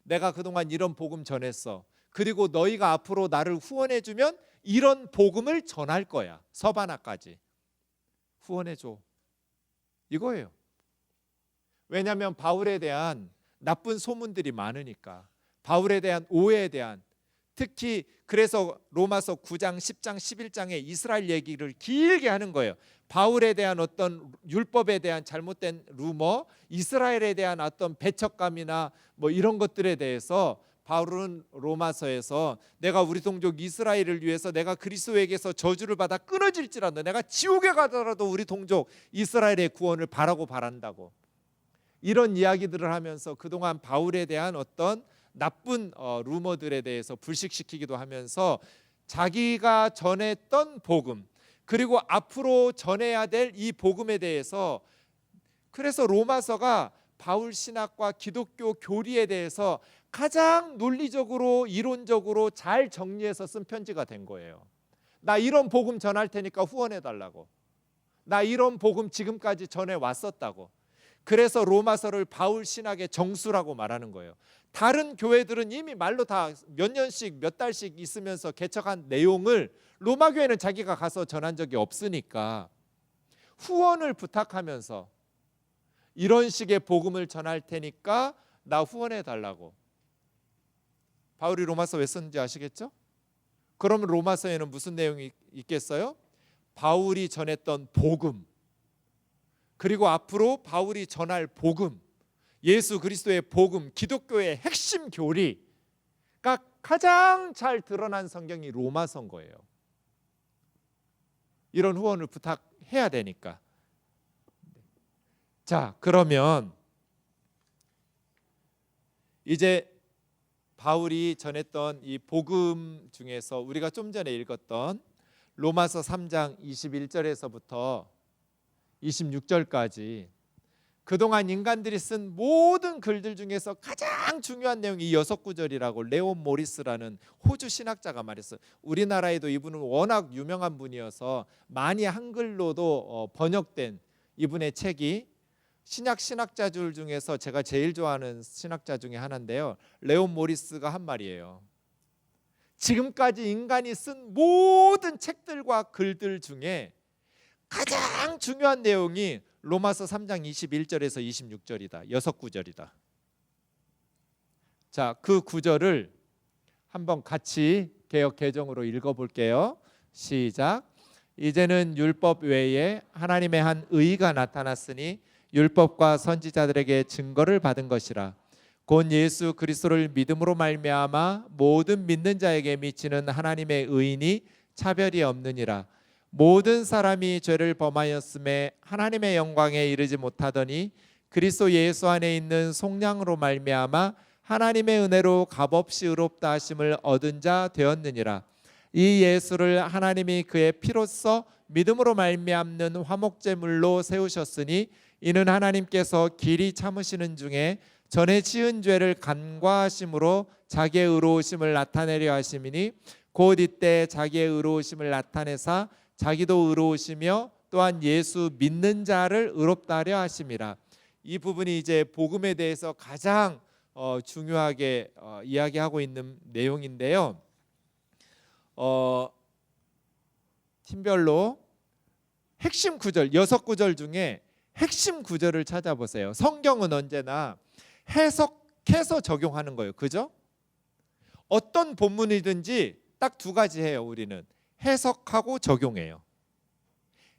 내가 그동안 이런 복음 전했어. 그리고 너희가 앞으로 나를 후원해주면 이런 복음을 전할 거야. 서바나까지 후원해줘. 이거예요. 왜냐하면 바울에 대한 나쁜 소문들이 많으니까, 바울에 대한 오해에 대한, 특히 그래서 로마서 9장, 10장, 11장에 이스라엘 얘기를 길게 하는 거예요. 바울에 대한 어떤 율법에 대한 잘못된 루머, 이스라엘에 대한 어떤 배척감이나 뭐 이런 것들에 대해서 바울은 로마서에서 내가 우리 동족 이스라엘을 위해서 내가 그리스도에게서 저주를 받아 끊어질지라도 내가 지옥에 가더라도 우리 동족 이스라엘의 구원을 바라고 바란다고, 이런 이야기들을 하면서 그동안 바울에 대한 어떤 나쁜 루머들에 대해서 불식시키기도 하면서 자기가 전했던 복음, 그리고 앞으로 전해야 될 이 복음에 대해서, 그래서 로마서가 바울 신학과 기독교 교리에 대해서 가장 논리적으로 이론적으로 잘 정리해서 쓴 편지가 된 거예요. 나 이런 복음 전할 테니까 후원해 달라고, 나 이런 복음 지금까지 전해 왔었다고. 그래서 로마서를 바울 신학의 정수라고 말하는 거예요. 다른 교회들은 이미 말로 다 몇 년씩 몇 달씩 있으면서 개척한 내용을 로마 교회는 자기가 가서 전한 적이 없으니까 후원을 부탁하면서 이런 식의 복음을 전할 테니까 나 후원해 달라고. 바울이 로마서 왜 썼는지 아시겠죠? 그러면 로마서에는 무슨 내용이 있겠어요? 바울이 전했던 복음, 그리고 앞으로 바울이 전할 복음, 예수 그리스도의 복음, 기독교의 핵심 교리가 가장 잘 드러난 성경이 로마서인 거예요. 이런 후원을 부탁해야 되니까. 자, 그러면 이제 바울이 전했던 이 복음 중에서 우리가 좀 전에 읽었던 로마서 3장 21절에서부터 26절까지 그동안 인간들이 쓴 모든 글들 중에서 가장 중요한 내용이 이 6구절이라고 레온 모리스라는 호주 신학자가 말했어요. 우리나라에도 이분은 워낙 유명한 분이어서 많이 한글로도 번역된 이분의 책이 신약 신학자들 중에서 제가 제일 좋아하는 신학자 중에 하나인데요. 레온 모리스가 한 말이에요. 지금까지 인간이 쓴 모든 책들과 글들 중에 가장 중요한 내용이 로마서 3장 21절에서 26절이다. 6구절이다. 자, 그 구절을 한번 같이 개역 개정으로 읽어볼게요. 시작. 이제는 율법 외에 하나님의 한 의가 나타났으니 율법과 선지자들에게 증거를 받은 것이라. 곧 예수 그리스도를 믿음으로 말미암아 모든 믿는 자에게 미치는 하나님의 의인이 차별이 없느니라. 모든 사람이 죄를 범하였음에 하나님의 영광에 이르지 못하더니 그리스도 예수 안에 있는 속량으로 말미암아 하나님의 은혜로 값없이 의롭다 하심을 얻은 자 되었느니라. 이 예수를 하나님이 그의 피로써 믿음으로 말미암는 화목제물로 세우셨으니 이는 하나님께서 길이 참으시는 중에 전에 지은 죄를 간과하심으로 자기의 의로우심을 나타내려 하심이니 곧 이때 자기의 의로우심을 나타내사 자기도 의로우시며 또한 예수 믿는 자를 의롭다 하려 하심이라. 이 부분이 이제 복음에 대해서 가장 중요하게 이야기하고 있는 내용인데요. 팀별로 핵심 구절 6구절 중에 핵심 구절을 찾아보세요. 성경은 언제나 해석해서 적용하는 거예요. 그죠? 어떤 본문이든지 딱 두 가지 해요. 우리는 해석하고 적용해요.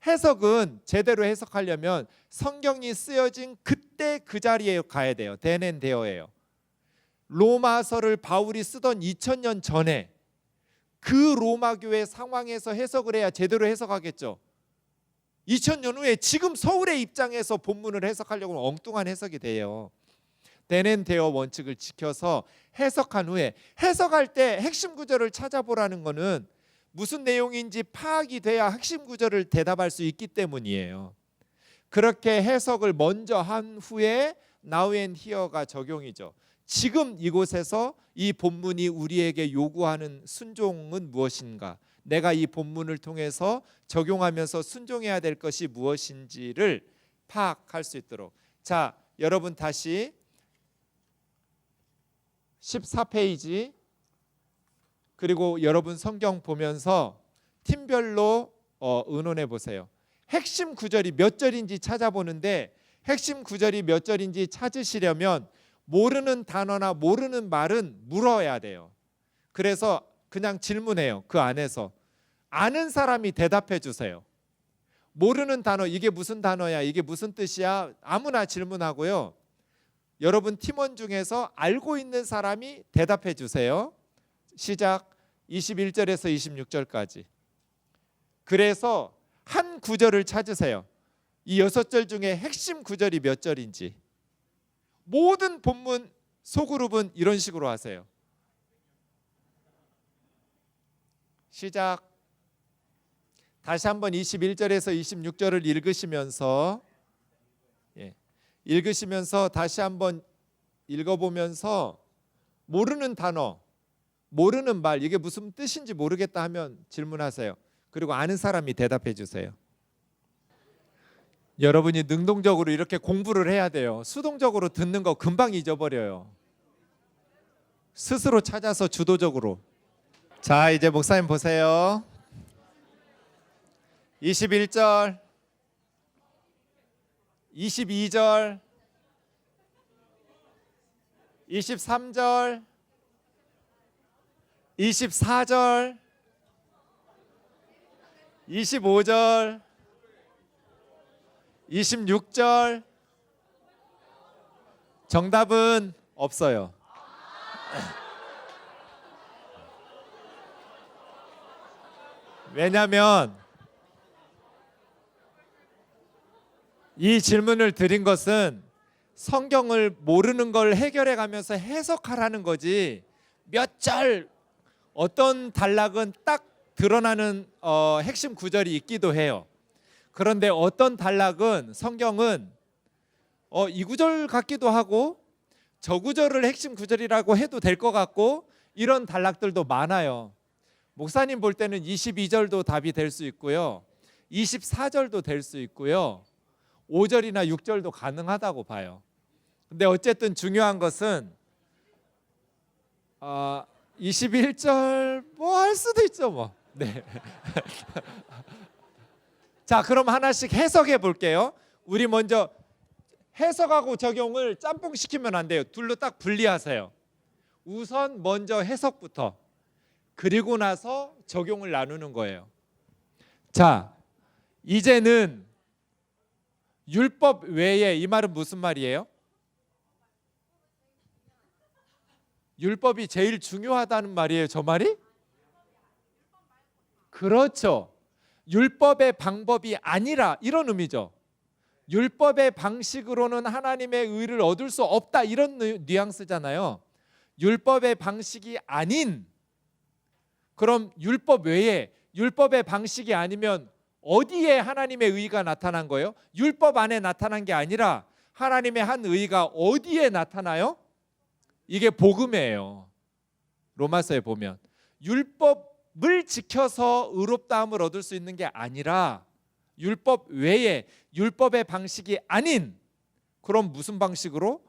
해석은 제대로 해석하려면 성경이 쓰여진 그때 그 자리에 가야 돼요. then and there예요. 로마서를 바울이 쓰던 2000년 전에 그 로마 교회 상황에서 해석을 해야 제대로 해석하겠죠. 2000년 후에 지금 서울의 입장에서 본문을 해석하려고 하면 엉뚱한 해석이 돼요. 대는 대어 원칙을 지켜서 해석한 후에, 해석할 때 핵심 구절을 찾아보라는 것은 무슨 내용인지 파악이 돼야 핵심 구절을 대답할 수 있기 때문이에요. 그렇게 해석을 먼저 한 후에 now and here가 적용이죠. 지금 이곳에서 이 본문이 우리에게 요구하는 순종은 무엇인가? 내가 이 본문을 통해서 적용하면서 순종해야 될 것이 무엇인지를 파악할 수 있도록. 자, 여러분 다시 14페이지, 그리고 여러분 성경 보면서 팀별로 의논해 보세요. 핵심 구절이 몇 절인지 찾아보는데, 핵심 구절이 몇 절인지 찾으시려면 모르는 단어나 모르는 말은 물어야 돼요. 그래서 그냥 질문해요. 그 안에서 아는 사람이 대답해 주세요. 모르는 단어, 이게 무슨 단어야, 이게 무슨 뜻이야, 아무나 질문하고요. 여러분 팀원 중에서 알고 있는 사람이 대답해 주세요. 시작. 21절에서 26절까지. 그래서 한 구절을 찾으세요. 이 6절 중에 핵심 구절이 몇 절인지. 모든 본문 소그룹은 이런 식으로 하세요. 시작. 다시 한번 21절에서 26절을 읽으시면서 다시 한번 읽어보면서 모르는 단어, 모르는 말, 이게 무슨 뜻인지 모르겠다 하면 질문하세요. 그리고 아는 사람이 대답해 주세요. 여러분이 능동적으로 이렇게 공부를 해야 돼요. 수동적으로 듣는 거 금방 잊어버려요. 스스로 찾아서 주도적으로. 자, 이제 목사님 보세요. 21절, 22절, 23절, 24절, 25절, 26절. 정답은 없어요. 왜냐하면 이 질문을 드린 것은 성경을 모르는 걸 해결해 가면서 해석하라는 거지, 몇 절 어떤 단락은 딱 드러나는 핵심 구절이 있기도 해요. 그런데 어떤 단락은 성경은 이 구절 같기도 하고 저 구절을 핵심 구절이라고 해도 될 것 같고, 이런 단락들도 많아요. 목사님 볼 때는 22절도 답이 될 수 있고요, 24절도 될 수 있고요, 5절이나 6절도 가능하다고 봐요. 근데 어쨌든 중요한 것은 21절 뭐 할 수도 있죠 뭐. 네. 자, 그럼 하나씩 해석해 볼게요. 우리 먼저 해석하고 적용을 짬뽕 시키면 안 돼요. 둘로 딱 분리하세요. 우선 먼저 해석부터, 그리고 나서 적용을 나누는 거예요. 자, 이제는 율법 외에, 이 말은 무슨 말이에요? 율법이 제일 중요하다는 말이에요, 저 말이? 그렇죠. 율법의 방법이 아니라, 이런 의미죠. 율법의 방식으로는 하나님의 의를 얻을 수 없다, 이런 뉘앙스잖아요. 율법의 방식이 아닌, 그럼 율법 외에, 율법의 방식이 아니면 어디에 하나님의 의가 나타난 거예요? 율법 안에 나타난 게 아니라 하나님의 한 의가 어디에 나타나요? 이게 복음이에요. 로마서에 보면 율법을 지켜서 의롭다함을 얻을 수 있는 게 아니라 율법 외에, 율법의 방식이 아닌, 그럼 무슨 방식으로?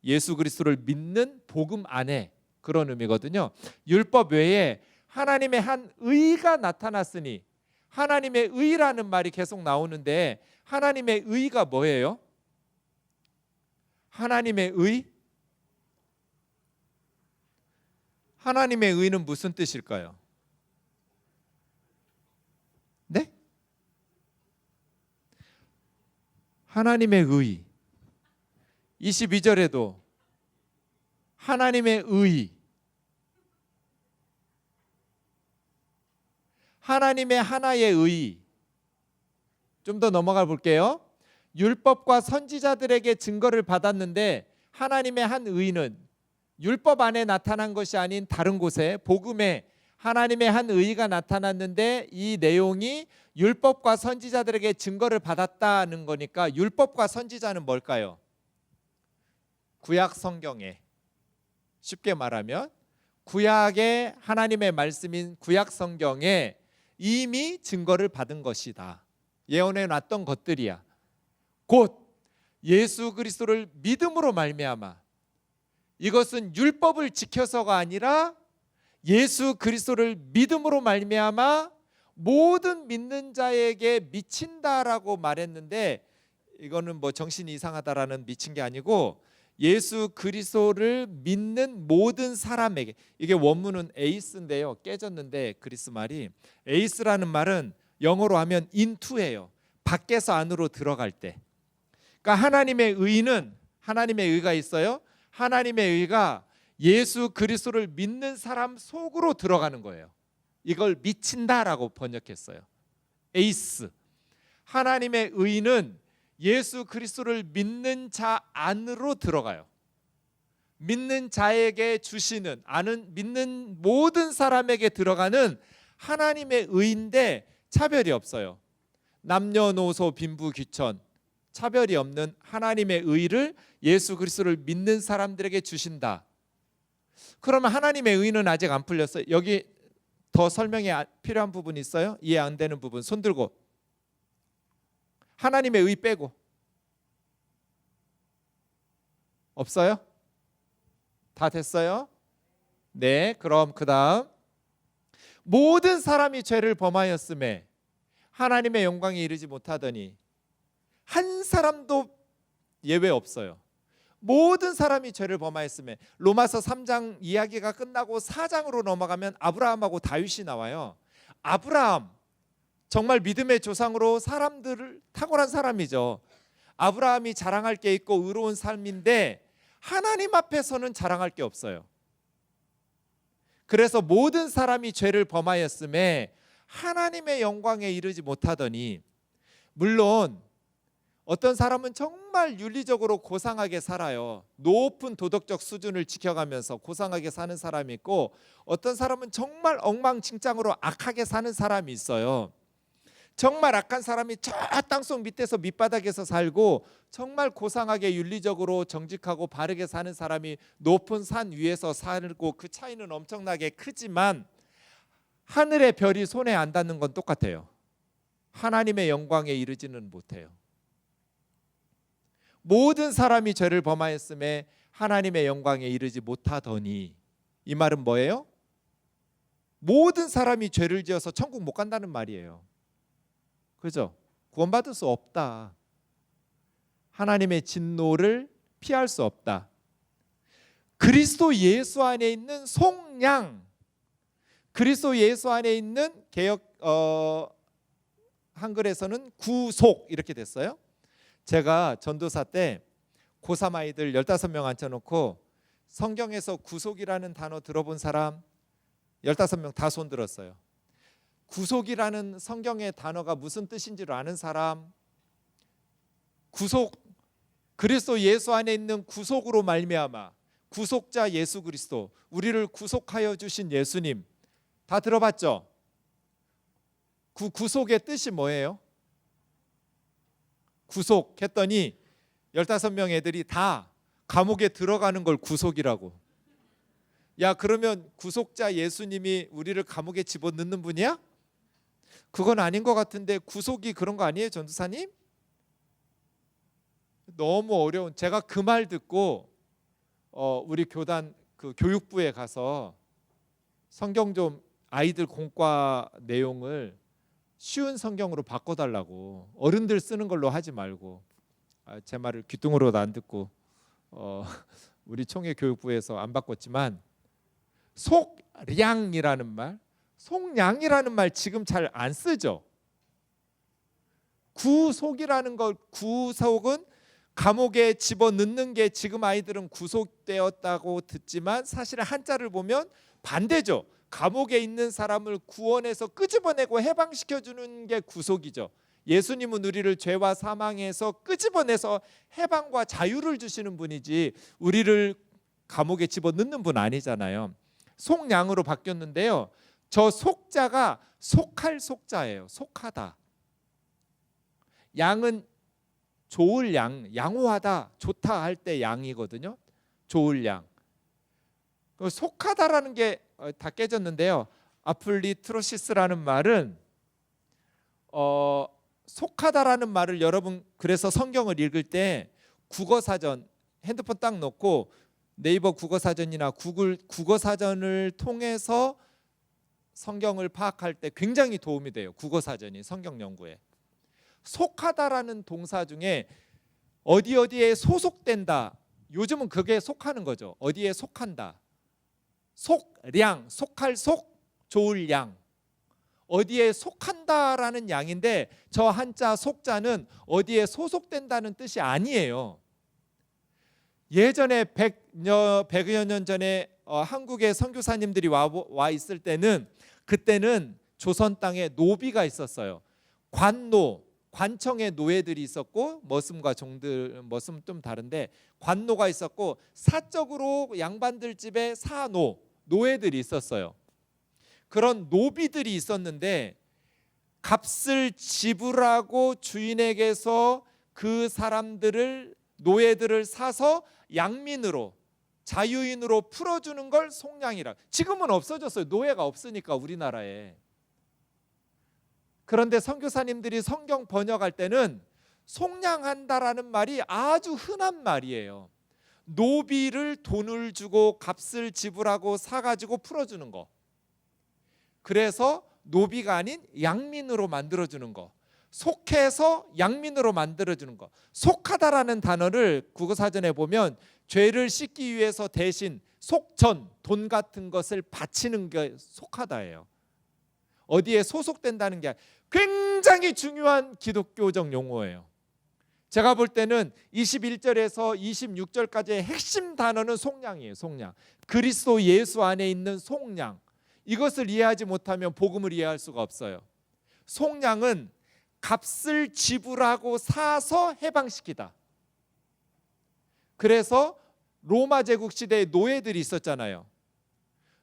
예수 그리스도를 믿는 복음 안에, 그런 의미거든요. 율법 외에 하나님의 한 의가 나타났으니, 하나님의 의라는 말이 계속 나오는데 하나님의 의가 뭐예요? 하나님의 의? 하나님의 의는 무슨 뜻일까요? 네? 하나님의 의. 22절에도 하나님의 의. 하나님의 하나의 의. 좀 더 넘어가 볼게요. 율법과 선지자들에게 증거를 받았는데 하나님의 한 의는 율법 안에 나타난 것이 아닌 다른 곳에 복음에 하나님의 한 의가 나타났는데 이 내용이 율법과 선지자들에게 증거를 받았다는 거니까 율법과 선지자는 뭘까요? 구약 성경에, 쉽게 말하면 구약의 하나님의 말씀인 구약 성경에 이미 증거를 받은 것이다. 예언해 놨던 것들이야. 곧 예수 그리스도를 믿음으로 말미암아, 이것은 율법을 지켜서가 아니라 예수 그리스도를 믿음으로 말미암아 모든 믿는 자에게 미친다라고 말했는데, 이거는 뭐 정신이 이상하다라는 미친 게 아니고 예수 그리스도를 믿는 모든 사람에게, 이게 원문은 에이스인데요, 깨졌는데 그리스 말이 에이스라는 말은 영어로 하면 into예요. 밖에서 안으로 들어갈 때. 그러니까 하나님의 의는, 하나님의 의가 있어요. 하나님의 의가 예수 그리스도를 믿는 사람 속으로 들어가는 거예요. 이걸 미친다라고 번역했어요. 에이스. 하나님의 의는 예수 그리스도를 믿는 자 안으로 들어가요. 믿는 자에게 주시는, 아는 믿는 모든 사람에게 들어가는 하나님의 의인데 차별이 없어요. 남녀노소 빈부귀천 차별이 없는 하나님의 의를 예수 그리스도를 믿는 사람들에게 주신다. 그러면 하나님의 의는 아직 안 풀렸어요. 여기 더 설명이 필요한 부분 있어요? 이해 안 되는 부분 손 들고. 하나님의 의 빼고. 없어요? 다 됐어요? 네, 그럼 그 다음, 모든 사람이 죄를 범하였음에 하나님의 영광에 이르지 못하더니, 한 사람도 예외 없어요. 모든 사람이 죄를 범하였음에. 로마서 3장 이야기가 끝나고 4장으로 넘어가면 아브라함하고 다윗이 나와요. 아브라함 정말 믿음의 조상으로 사람들을 탁월한 사람이죠. 아브라함이 자랑할 게 있고 의로운 삶인데 하나님 앞에서는 자랑할 게 없어요. 그래서 모든 사람이 죄를 범하였음에 하나님의 영광에 이르지 못하더니, 물론 어떤 사람은 정말 윤리적으로 고상하게 살아요. 높은 도덕적 수준을 지켜가면서 고상하게 사는 사람이 있고, 어떤 사람은 정말 엉망진창으로 악하게 사는 사람이 있어요. 정말 악한 사람이 저 땅속 밑에서 밑바닥에서 살고, 정말 고상하게 윤리적으로 정직하고 바르게 사는 사람이 높은 산 위에서 살고, 그 차이는 엄청나게 크지만 하늘의 별이 손에 안 닿는 건 똑같아요. 하나님의 영광에 이르지는 못해요. 모든 사람이 죄를 범하였음에 하나님의 영광에 이르지 못하더니, 이 말은 뭐예요? 모든 사람이 죄를 지어서 천국 못 간다는 말이에요. 그죠? 구원받을 수 없다. 하나님의 진노를 피할 수 없다. 그리스도 예수 안에 있는 속량, 그리스도 예수 안에 있는 개역 한글에서는 구속 이렇게 됐어요. 제가 전도사 때 고3 아이들 15명 앉혀놓고 성경에서 구속이라는 단어 들어본 사람 15명 다 손 들었어요. 구속이라는 성경의 단어가 무슨 뜻인지를 아는 사람, 구속, 그리스도 예수 안에 있는 구속으로 말미암아, 구속자 예수 그리스도, 우리를 구속하여 주신 예수님 다 들어봤죠? 구속의 뜻이 뭐예요? 구속했더니 15명 애들이 다 감옥에 들어가는 걸 구속이라고. 야, 그러면 구속자 예수님이 우리를 감옥에 집어넣는 분이야? 그건 아닌 것 같은데, 구속이 그런 거 아니에요, 전도사님? 너무 어려운. 제가 그 말 듣고 우리 교단 그 교육부에 가서 성경 좀, 아이들 공과 내용을 쉬운 성경으로 바꿔달라고, 어른들 쓰는 걸로 하지 말고. 제 말을 귀뚱으로도 안 듣고 우리 총회 교육부에서 안 바꿨지만, 속량이라는 말, 속량이라는 말 지금 잘 안 쓰죠. 구속이라는 걸, 구속은 감옥에 집어넣는 게, 지금 아이들은 구속되었다고 듣지만 사실은 한자를 보면 반대죠. 감옥에 있는 사람을 구원해서 끄집어내고 해방시켜주는 게 구속이죠. 예수님은 우리를 죄와 사망에서 끄집어내서 해방과 자유를 주시는 분이지 우리를 감옥에 집어넣는 분 아니잖아요. 속량으로 바뀌었는데요, 저 속자가 속할 속자예요. 속하다. 양은 좋을 양, 양호하다, 좋다 할 때 양이거든요. 좋을 양. 속하다라는 게 다 깨졌는데요, 아플리트로시스라는 말은 속하다라는 말을 여러분 그래서 성경을 읽을 때 국어사전 핸드폰 딱 놓고 네이버 국어사전이나 구글 국어사전을 통해서 성경을 파악할 때 굉장히 도움이 돼요. 국어사전이 성경 연구에. 속하다라는 동사 중에 어디에 소속된다, 요즘은 그게 속하는 거죠. 어디에 속한다. 속량, 속할 속, 좋을 양. 어디에 속한다라는 양인데 저 한자 속자는 어디에 소속된다는 뜻이 아니에요. 예전에 100여 년 전에 한국에 선교사님들이 와 있을 때는, 그때는 조선 땅에 노비가 있었어요. 관노, 관청의 노예들이 있었고, 머슴과 종들, 머슴 좀 다른데 관노가 있었고, 사적으로 양반들 집에 사노, 노예들이 있었어요. 그런 노비들이 있었는데 값을 지불하고 주인에게서 그 사람들을, 노예들을 사서 양민으로, 자유인으로 풀어주는 걸 속량이라. 지금은 없어졌어요. 노예가 없으니까 우리나라에. 그런데 선교사님들이 성경 번역할 때는 속량한다라는 말이 아주 흔한 말이에요. 노비를 돈을 주고 값을 지불하고 사가지고 풀어주는 거. 그래서 노비가 아닌 양민으로 만들어주는 거, 속해서 양민으로 만들어주는 거. 속하다라는 단어를 국어사전에 보면 죄를 씻기 위해서 대신 속전, 돈 같은 것을 바치는 게 속하다예요. 어디에 소속된다는 게 굉장히 중요한 기독교적 용어예요. 제가 볼 때는 21절에서 26절까지의 핵심 단어는 속량이에요. 속량. 그리스도 예수 안에 있는 속량. 이것을 이해하지 못하면 복음을 이해할 수가 없어요. 속량은 값을 지불하고 사서 해방시키다. 그래서 로마 제국 시대에 노예들이 있었잖아요.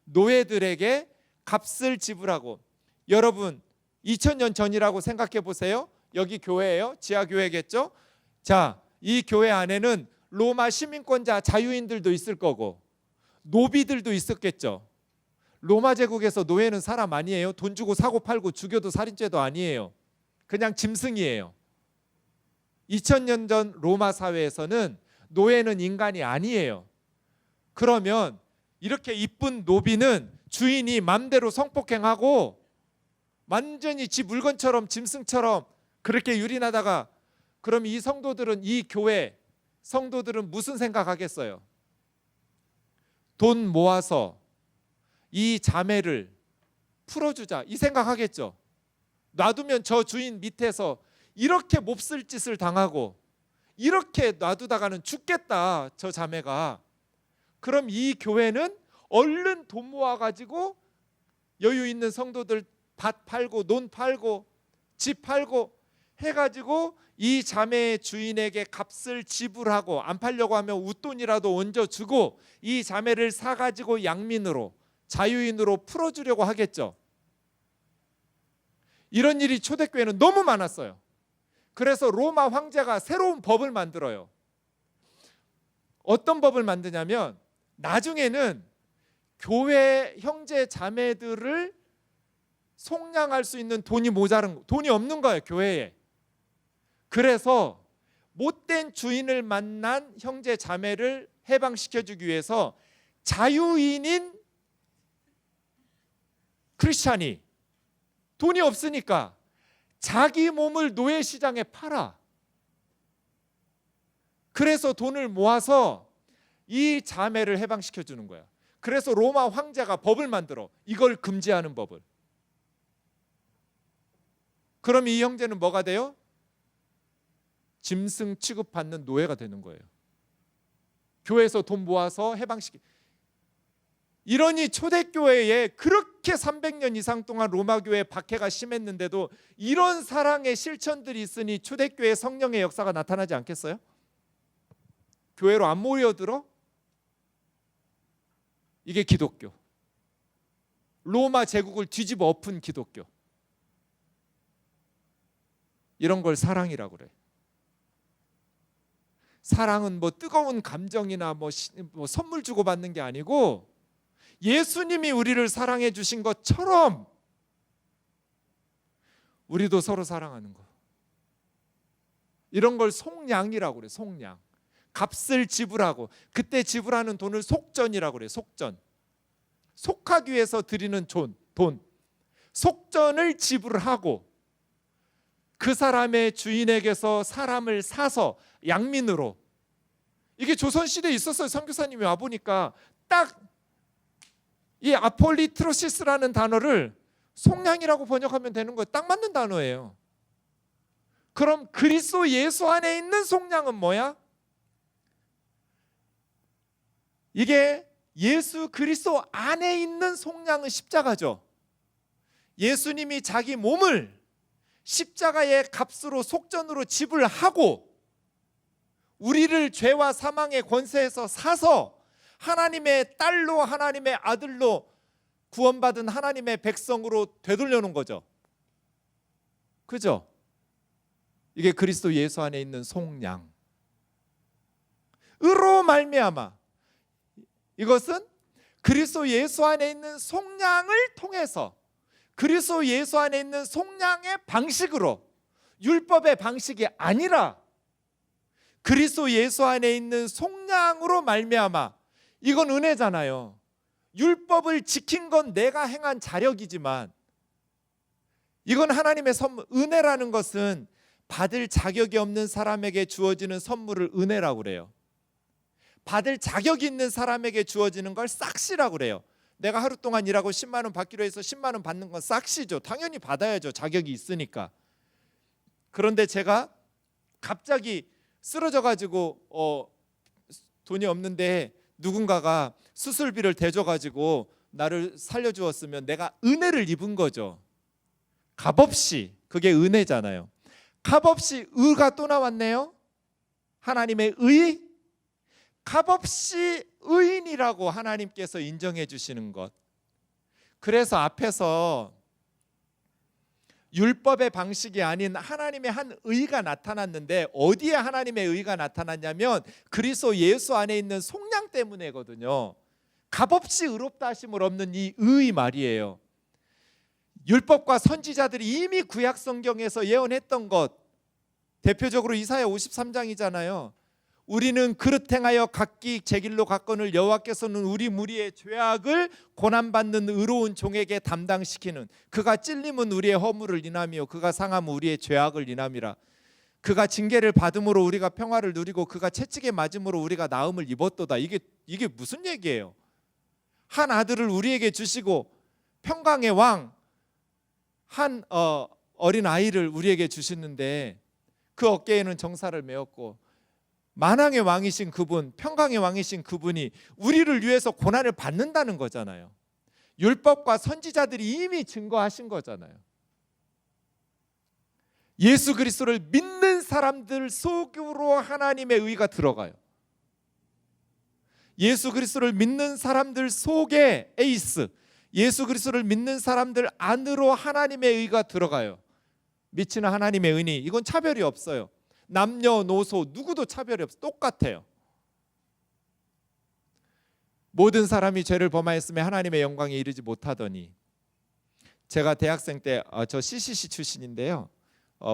노예들에게 값을 지불하고, 여러분 2000년 전이라고 생각해 보세요. 여기 교회예요. 지하교회겠죠. 자, 이 교회 안에는 로마 시민권자 자유인들도 있을 거고 노비들도 있었겠죠. 로마 제국에서 노예는 사람 아니에요. 돈 주고 사고 팔고 죽여도 살인죄도 아니에요. 그냥 짐승이에요. 2000년 전 로마 사회에서는 노예는 인간이 아니에요. 그러면 이렇게 이쁜 노비는 주인이 맘대로 성폭행하고 완전히 지 물건처럼, 짐승처럼 그렇게 유린하다가, 그럼 이 성도들은, 이 교회 성도들은 무슨 생각하겠어요? 돈 모아서 이 자매를 풀어주자, 이 생각하겠죠. 놔두면 저 주인 밑에서 이렇게 몹쓸 짓을 당하고 이렇게 놔두다가는 죽겠다, 저 자매가. 그럼 이 교회는 얼른 돈 모아가지고 여유 있는 성도들 밭 팔고 논 팔고 집 팔고 해가지고 이 자매의 주인에게 값을 지불하고, 안 팔려고 하면 웃돈이라도 얹어주고 이 자매를 사가지고 양민으로, 자유인으로 풀어주려고 하겠죠. 이런 일이 초대교회는 너무 많았어요. 그래서 로마 황제가 새로운 법을 만들어요. 어떤 법을 만드냐면, 나중에는 교회 형제 자매들을 속량할 수 있는 돈이 모자른, 돈이 없는 거예요, 교회에. 그래서 못된 주인을 만난 형제 자매를 해방시켜주기 위해서 자유인인 크리스찬이 돈이 없으니까 자기 몸을 노예 시장에 팔아. 그래서 돈을 모아서 이 자매를 해방시켜주는 거야. 그래서 로마 황제가 법을 만들어, 이걸 금지하는 법을. 그럼 이 형제는 뭐가 돼요? 짐승 취급받는 노예가 되는 거예요. 교회에서 돈 모아서 해방시키. 이러니 초대교회에 그렇게 그렇게 300년 이상 동안 로마 교회 박해가 심했는데도 이런 사랑의 실천들이 있으니 초대교회 성령의 역사가 나타나지 않겠어요? 교회로 안 모여들어? 이게 기독교. 로마 제국을 뒤집어 엎은 기독교. 이런 걸 사랑이라고 그래. 사랑은 뭐 뜨거운 감정이나 뭐 선물 주고 받는 게 아니고 예수님이 우리를 사랑해 주신 것처럼 우리도 서로 사랑하는 거. 이런 걸 속량이라고 그래. 속량. 값을 지불하고, 그때 지불하는 돈을 속전이라고 그래. 속전. 속하기 위해서 드리는 돈. 속전을 지불하고 그 사람의 주인에게서 사람을 사서 양민으로. 이게 조선시대에 있었어요. 선교사님이 와보니까 딱 이 아폴리트로시스라는 단어를 속량이라고 번역하면 되는 거예요. 딱 맞는 단어예요. 그럼 그리스도 예수 안에 있는 속량은 뭐야? 이게 예수 그리스도 안에 있는 속량은 십자가죠. 예수님이 자기 몸을 십자가의 값으로 속전으로 지불하고 우리를 죄와 사망의 권세에서 사서 하나님의 딸로 하나님의 아들로 구원받은 하나님의 백성으로 되돌려 놓은 거죠. 그죠? 이게 그리스도 예수 안에 있는 속량. 으로 말미암아, 이것은 그리스도 예수 안에 있는 속량을 통해서, 그리스도 예수 안에 있는 속량의 방식으로, 율법의 방식이 아니라 그리스도 예수 안에 있는 속량으로 말미암아. 이건 은혜잖아요. 율법을 지킨 건 내가 행한 자력이지만 이건 하나님의 선물. 은혜라는 것은 받을 자격이 없는 사람에게 주어지는 선물을 은혜라고 그래요. 받을 자격이 있는 사람에게 주어지는 걸 싹시라고 그래요. 내가 하루 동안 일하고 10만 원 받기로 해서 10만 원 받는 건 싹시죠. 당연히 받아야죠. 자격이 있으니까. 그런데 제가 갑자기 쓰러져 가지고 돈이 없는데 누군가가 수술비를 대줘 가지고 나를 살려주었으면 내가 은혜를 입은 거죠. 값없이. 그게 은혜잖아요. 값없이 의가 또 나왔네요. 하나님의 의. 값없이 의인이라고 하나님께서 인정해 주시는 것. 그래서 앞에서 율법의 방식이 아닌 하나님의 한 의가 나타났는데, 어디에 하나님의 의가 나타났냐면 그리스도 예수 안에 있는 속량 때문이거든요. 값없이 의롭다 하심을 없는 이 의 말이에요. 율법과 선지자들이 이미 구약 성경에서 예언했던 것, 대표적으로 이사야 53장이잖아요. 우리는 그릇 행하여 각기 제 길로 갔거늘 여호와께서는 우리 무리의 죄악을 고난받는 의로운 종에게 담당시키는, 그가 찔림은 우리의 허물을 인하며 그가 상함은 우리의 죄악을 인함이라. 그가 징계를 받음으로 우리가 평화를 누리고 그가 채찍에 맞음으로 우리가 나음을 입었도다. 이게 무슨 얘기예요? 한 아들을 우리에게 주시고 평강의 왕 한 어린 아이를 우리에게 주시는데 그 어깨에는 정사를 메었고 만왕의 왕이신 그분, 평강의 왕이신 그분이 우리를 위해서 고난을 받는다는 거잖아요. 율법과 선지자들이 이미 증거하신 거잖아요. 예수 그리스도를 믿는 사람들 속으로 하나님의 의가 들어가요. 예수 그리스도를 믿는 사람들 속에 에이스, 예수 그리스도를 믿는 사람들 안으로 하나님의 의가 들어가요. 미치는 하나님의 은혜, 이건 차별이 없어요. 남녀노소 누구도 차별이 없어. 똑같아요. 모든 사람이 죄를 범하였으며 하나님의 영광에 이르지 못하더니. 제가 대학생 때 저 CCC 출신인데요.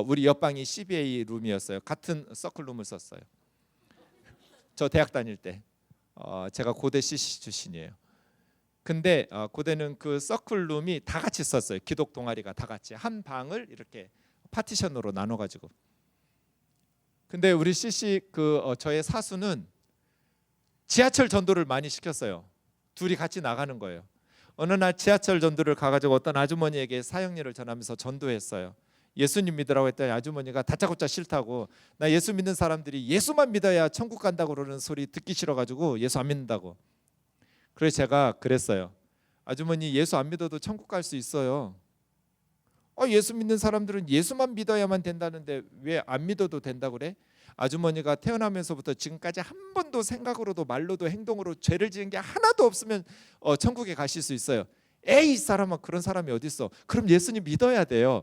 우리 옆방이 CBA 룸이었어요. 같은 서클 룸을 썼어요. 저 대학 다닐 때 제가 고대 CCC 출신이에요. 근데 고대는 그 서클 룸이 다 같이 썼어요. 기독 동아리가 다 같이 한 방을 이렇게 파티션으로 나눠 가지고. 근데 우리 CC 저의 사수는 지하철 전도를 많이 시켰어요. 둘이 같이 나가는 거예요. 어느 날 지하철 전도를 가가지고 어떤 아주머니에게 사형리를 전하면서 전도했어요. 예수님 믿으라고 했더니 아주머니가 다짜고짜 싫다고, 나 예수 믿는 사람들이 예수만 믿어야 천국 간다고 그러는 소리 듣기 싫어가지고 예수 안 믿는다고. 그래서 제가 그랬어요. 아주머니 예수 안 믿어도 천국 갈 수 있어요. 예수 믿는 사람들은 예수만 믿어야만 된다는데 왜 안 믿어도 된다고 그래? 아주머니가 태어나면서부터 지금까지 한 번도 생각으로도 말로도 행동으로 죄를 지은 게 하나도 없으면 천국에 가실 수 있어요. 에이, 이 사람아, 그런 사람이 어디 있어? 그럼 예수님 믿어야 돼요.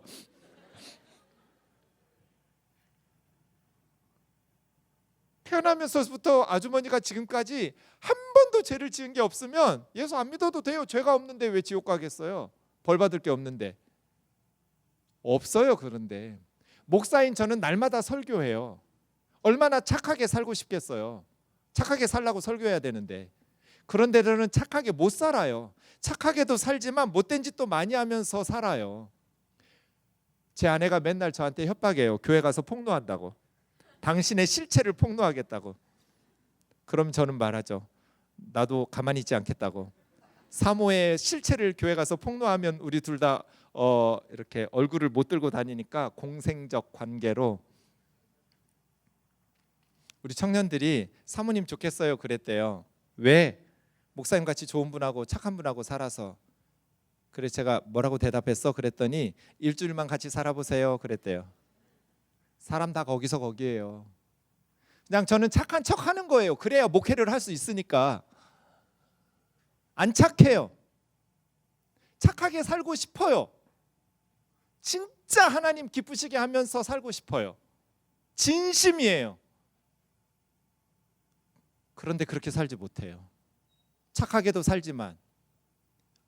태어나면서부터 아주머니가 지금까지 한 번도 죄를 지은 게 없으면 예수 안 믿어도 돼요. 죄가 없는데 왜 지옥 가겠어요? 벌 받을 게 없는데. 없어요. 그런데 목사인 저는 날마다 설교해요. 얼마나 착하게 살고 싶겠어요. 착하게 살라고 설교해야 되는데. 그런데 저는 착하게 못 살아요. 착하게도 살지만 못된 짓도 많이 하면서 살아요. 제 아내가 맨날 저한테 협박해요. 교회 가서 폭로한다고. 당신의 실체를 폭로하겠다고. 그럼 저는 말하죠. 나도 가만히 있지 않겠다고. 사모의 실체를 교회 가서 폭로하면 우리 둘 다 이렇게 얼굴을 못 들고 다니니까 공생적 관계로. 우리 청년들이 사모님 좋겠어요 그랬대요. 왜? 목사님 같이 좋은 분하고 착한 분하고 살아서. 그래서 제가 뭐라고 대답했어? 그랬더니 일주일만 같이 살아보세요 그랬대요. 사람 다 거기서 거기에요. 그냥 저는 착한 척 하는 거예요. 그래야 목회를 할 수 있으니까. 안 착해요. 착하게 살고 싶어요. 진짜 하나님 기쁘시게 하면서 살고 싶어요. 진심이에요. 그런데 그렇게 살지 못해요. 착하게도 살지만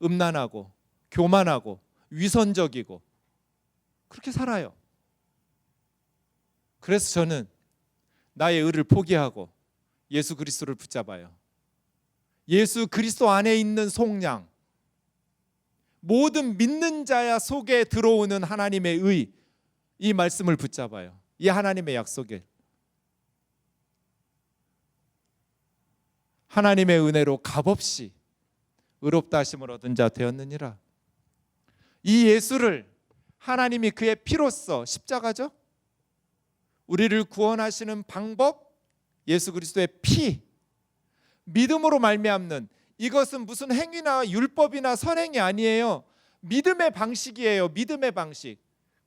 음란하고 교만하고 위선적이고 그렇게 살아요. 그래서 저는 나의 의를 포기하고 예수 그리스도를 붙잡아요. 예수 그리스도 안에 있는 속량, 모든 믿는 자야 속에 들어오는 하나님의 의, 이 말씀을 붙잡아요. 이 하나님의 약속을. 하나님의 은혜로 값없이 의롭다 하심을 얻은 자 되었느니라. 이 예수를 하나님이 그의 피로써, 십자가죠, 우리를 구원하시는 방법, 예수 그리스도의 피, 믿음으로 말미암는, 이것은 무슨 행위나 율법이나 선행이 아니에요. 믿음의 방식이에요. 믿음의 방식.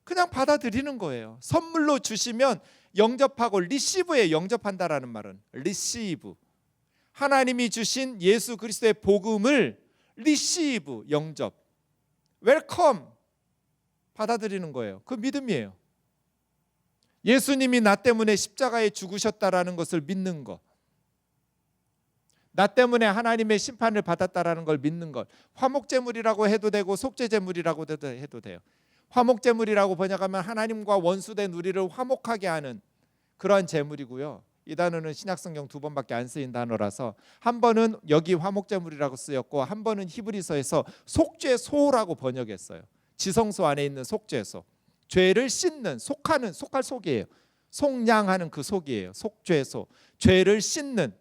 그냥 받아들이는 거예요. 선물로 주시면 영접하고, 리시브에 영접한다라는 말은 리시브, 하나님이 주신 예수 그리스도의 복음을 리시브, 영접, 웰컴, 받아들이는 거예요. 그 믿음이에요. 예수님이 나 때문에 십자가에 죽으셨다라는 것을 믿는 것, 나 때문에 하나님의 심판을 받았다라는 걸 믿는 것. 화목제물이라고 해도 되고 속죄제물이라고 해도 돼요. 화목제물이라고 번역하면 하나님과 원수된 우리를 화목하게 하는 그러한 제물이고요. 이 단어는 신약성경 2번밖에 안 쓰인 단어라서, 한 번은 여기 화목제물이라고 쓰였고 한 번은 히브리서에서 속죄소라고 번역했어요. 지성소 안에 있는 속죄소, 죄를 씻는, 속하는, 속할 속이에요. 속량하는 그 속이에요. 속죄소, 죄를 씻는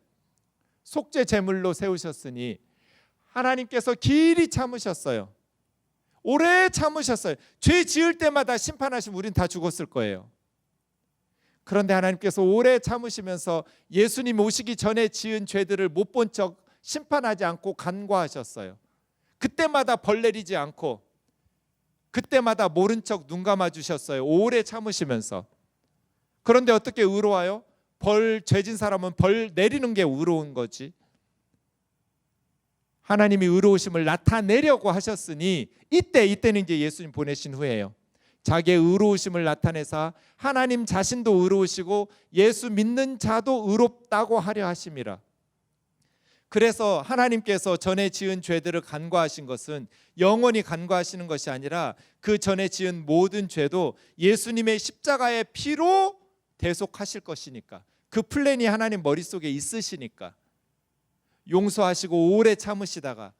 속죄 제물로 세우셨으니 하나님께서 길이 참으셨어요. 오래 참으셨어요. 죄 지을 때마다 심판하시면 우린 다 죽었을 거예요. 그런데 하나님께서 오래 참으시면서 예수님 오시기 전에 지은 죄들을 못 본 척 심판하지 않고 간과하셨어요. 그때마다 벌 내리지 않고, 그때마다 모른 척 눈 감아 주셨어요. 오래 참으시면서. 그런데 어떻게 의로워요? 죄진 사람은 벌 내리는 게 의로운 거지. 하나님이 의로우심을 나타내려고 하셨으니 이때는 이제 예수님 보내신 후에요. 자기의 의로우심을 나타내사 하나님 자신도 의로우시고 예수 믿는 자도 의롭다고 하려 하심이라. 그래서 하나님께서 전에 지은 죄들을 간과하신 것은 영원히 간과하시는 것이 아니라 그 전에 지은 모든 죄도 예수님의 십자가의 피로 대속하실 것이니까, 그 플랜이 하나님 머릿속에 있으시니까 용서하시고 오래 참으시다가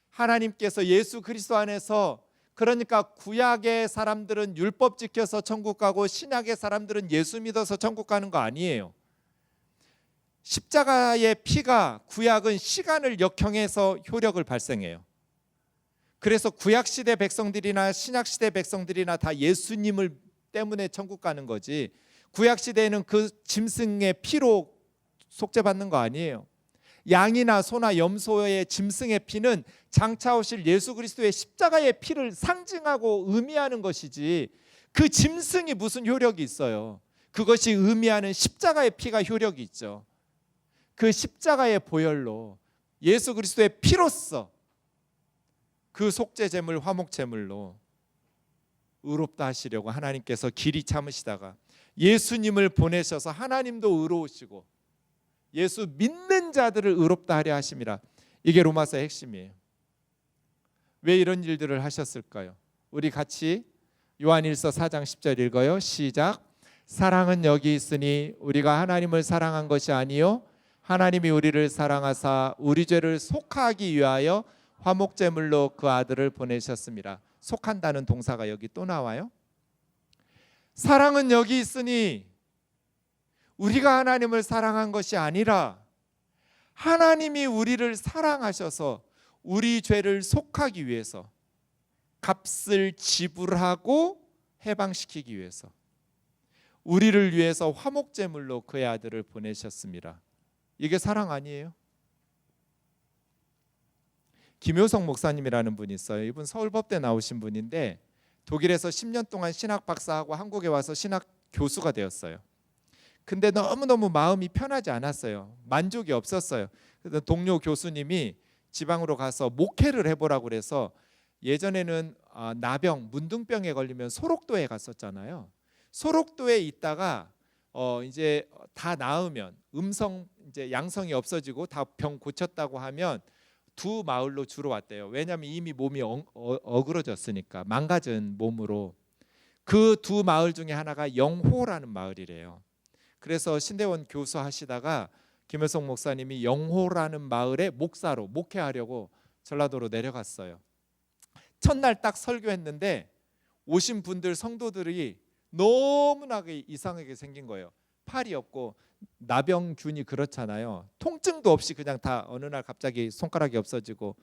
하나님께서 예수 그리스도 안에서, 그러니까 구약의 사람들은 율법 지켜서 천국 가고 신약의 사람들은 예수 믿어서 천국 가는 거 아니에요. 십자가의 피가, 구약은 시간을 역행해서 효력을 발생해요. 그래서 구약시대 백성들이나 신약시대 백성들이나 다 예수님을 때문에 천국 가는 거지, 구약시대에는 그 짐승의 피로 속죄받는 거 아니에요. 양이나 소나 염소의 짐승의 피는 장차 오실 예수 그리스도의 십자가의 피를 상징하고 의미하는 것이지, 그 짐승이 무슨 효력이 있어요? 그것이 의미하는 십자가의 피가 효력이 있죠. 그 십자가의 보혈로, 예수 그리스도의 피로써 그 속죄 제물, 화목 제물로 의롭다 하시려고 하나님께서 길이 참으시다가 예수님을 보내셔서 하나님도 의로우시고 예수 믿는 자들을 의롭다 하려 하심이라. 이게 로마서의 핵심이에요. 왜 이런 일들을 하셨을까요? 우리 같이 요한일서 4장 10절 읽어요. 시작. 사랑은 여기 있으니 우리가 하나님을 사랑한 것이 아니요 하나님이 우리를 사랑하사 우리 죄를 속하기 위하여 화목제물로 그 아들을 보내셨습니다. 속한다는 동사가 여기 또 나와요. 사랑은 여기 있으니 우리가 하나님을 사랑한 것이 아니라 하나님이 우리를 사랑하셔서 우리 죄를 속하기 위해서, 값을 지불하고 해방시키기 위해서 우리를 위해서 화목제물로 그의 아들을 보내셨습니다. 이게 사랑 아니에요? 김효성 목사님이라는 분이 있어요. 이분 서울법대 나오신 분인데 독일에서 10년 동안 신학 박사하고 한국에 와서 신학 교수가 되었어요. 근데 너무너무 마음이 편하지 않았어요. 만족이 없었어요. 그래서 동료 교수님이 지방으로 가서 목회를 해보라고 그래서, 예전에는 나병, 문둥병에 걸리면 소록도에 갔었잖아요. 소록도에 있다가 이제 다 나으면, 이제 양성이 없어지고 다 병 고쳤다고 하면 두 마을로 주로 왔대요. 왜냐하면 이미 몸이 어그러졌으니까, 망가진 몸으로. 그 두 마을 중에 하나가 영호라는 마을이래요. 그래서 신대원 교수 하시다가 김효성 목사님이 영호라는 마을의 목사로 목회하려고 전라도로 내려갔어요. 첫날 딱 설교했는데 오신 분들, 성도들이 너무나게 이상하게 생긴 거예요. 팔이 없고, 나병균이 그렇잖아요. 통증도 없이 그냥 다 어느 날 갑자기 손가락이 없어지고,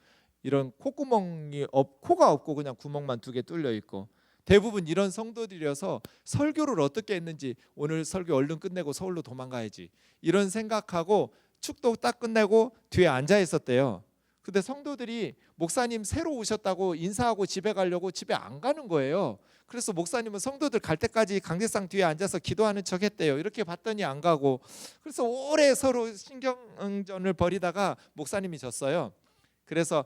이런 콧구멍이 코가 없고 그냥 구멍만 2개 뚫려 있고, 대부분 이런 성도들이어서 설교를 어떻게 했는지, 오늘 설교 얼른 끝내고 서울로 도망가야지 이런 생각하고 축도 딱 끝내고 뒤에 앉아 있었대요. 근데 성도들이 목사님 새로 오셨다고 인사하고 집에 가려고 집에 안 가는 거예요. 그래서 목사님은 성도들 갈 때까지 강대상 뒤에 앉아서 기도하는 척 했대요. 이렇게 봤더니 안 가고, 그래서 오래 서로 신경전을 벌이다가 목사님이 졌어요. 그래서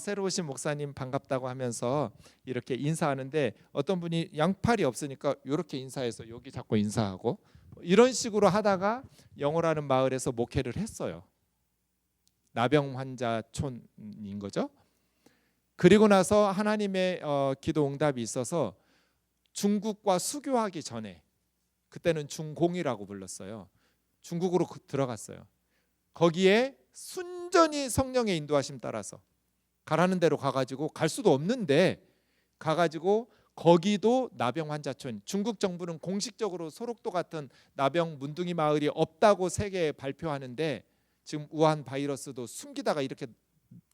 새로 오신 목사님 반갑다고 하면서 이렇게 인사하는데, 어떤 분이 양팔이 없으니까 이렇게 인사해서 여기 자꾸 인사하고, 이런 식으로 하다가 영호라는 마을에서 목회를 했어요. 나병 환자촌인 거죠. 그리고 나서 하나님의 기도 응답이 있어서 중국과 수교하기 전에, 그때는 중공이라고 불렀어요. 중국으로 들어갔어요. 거기에 순전히 성령의 인도하심 따라서 가라는 대로 가가지고, 갈 수도 없는데 가가지고, 거기도 나병 환자촌, 중국 정부는 공식적으로 소록도 같은 나병 문둥이 마을이 없다고 세계에 발표하는데, 지금 우한 바이러스도 숨기다가 이렇게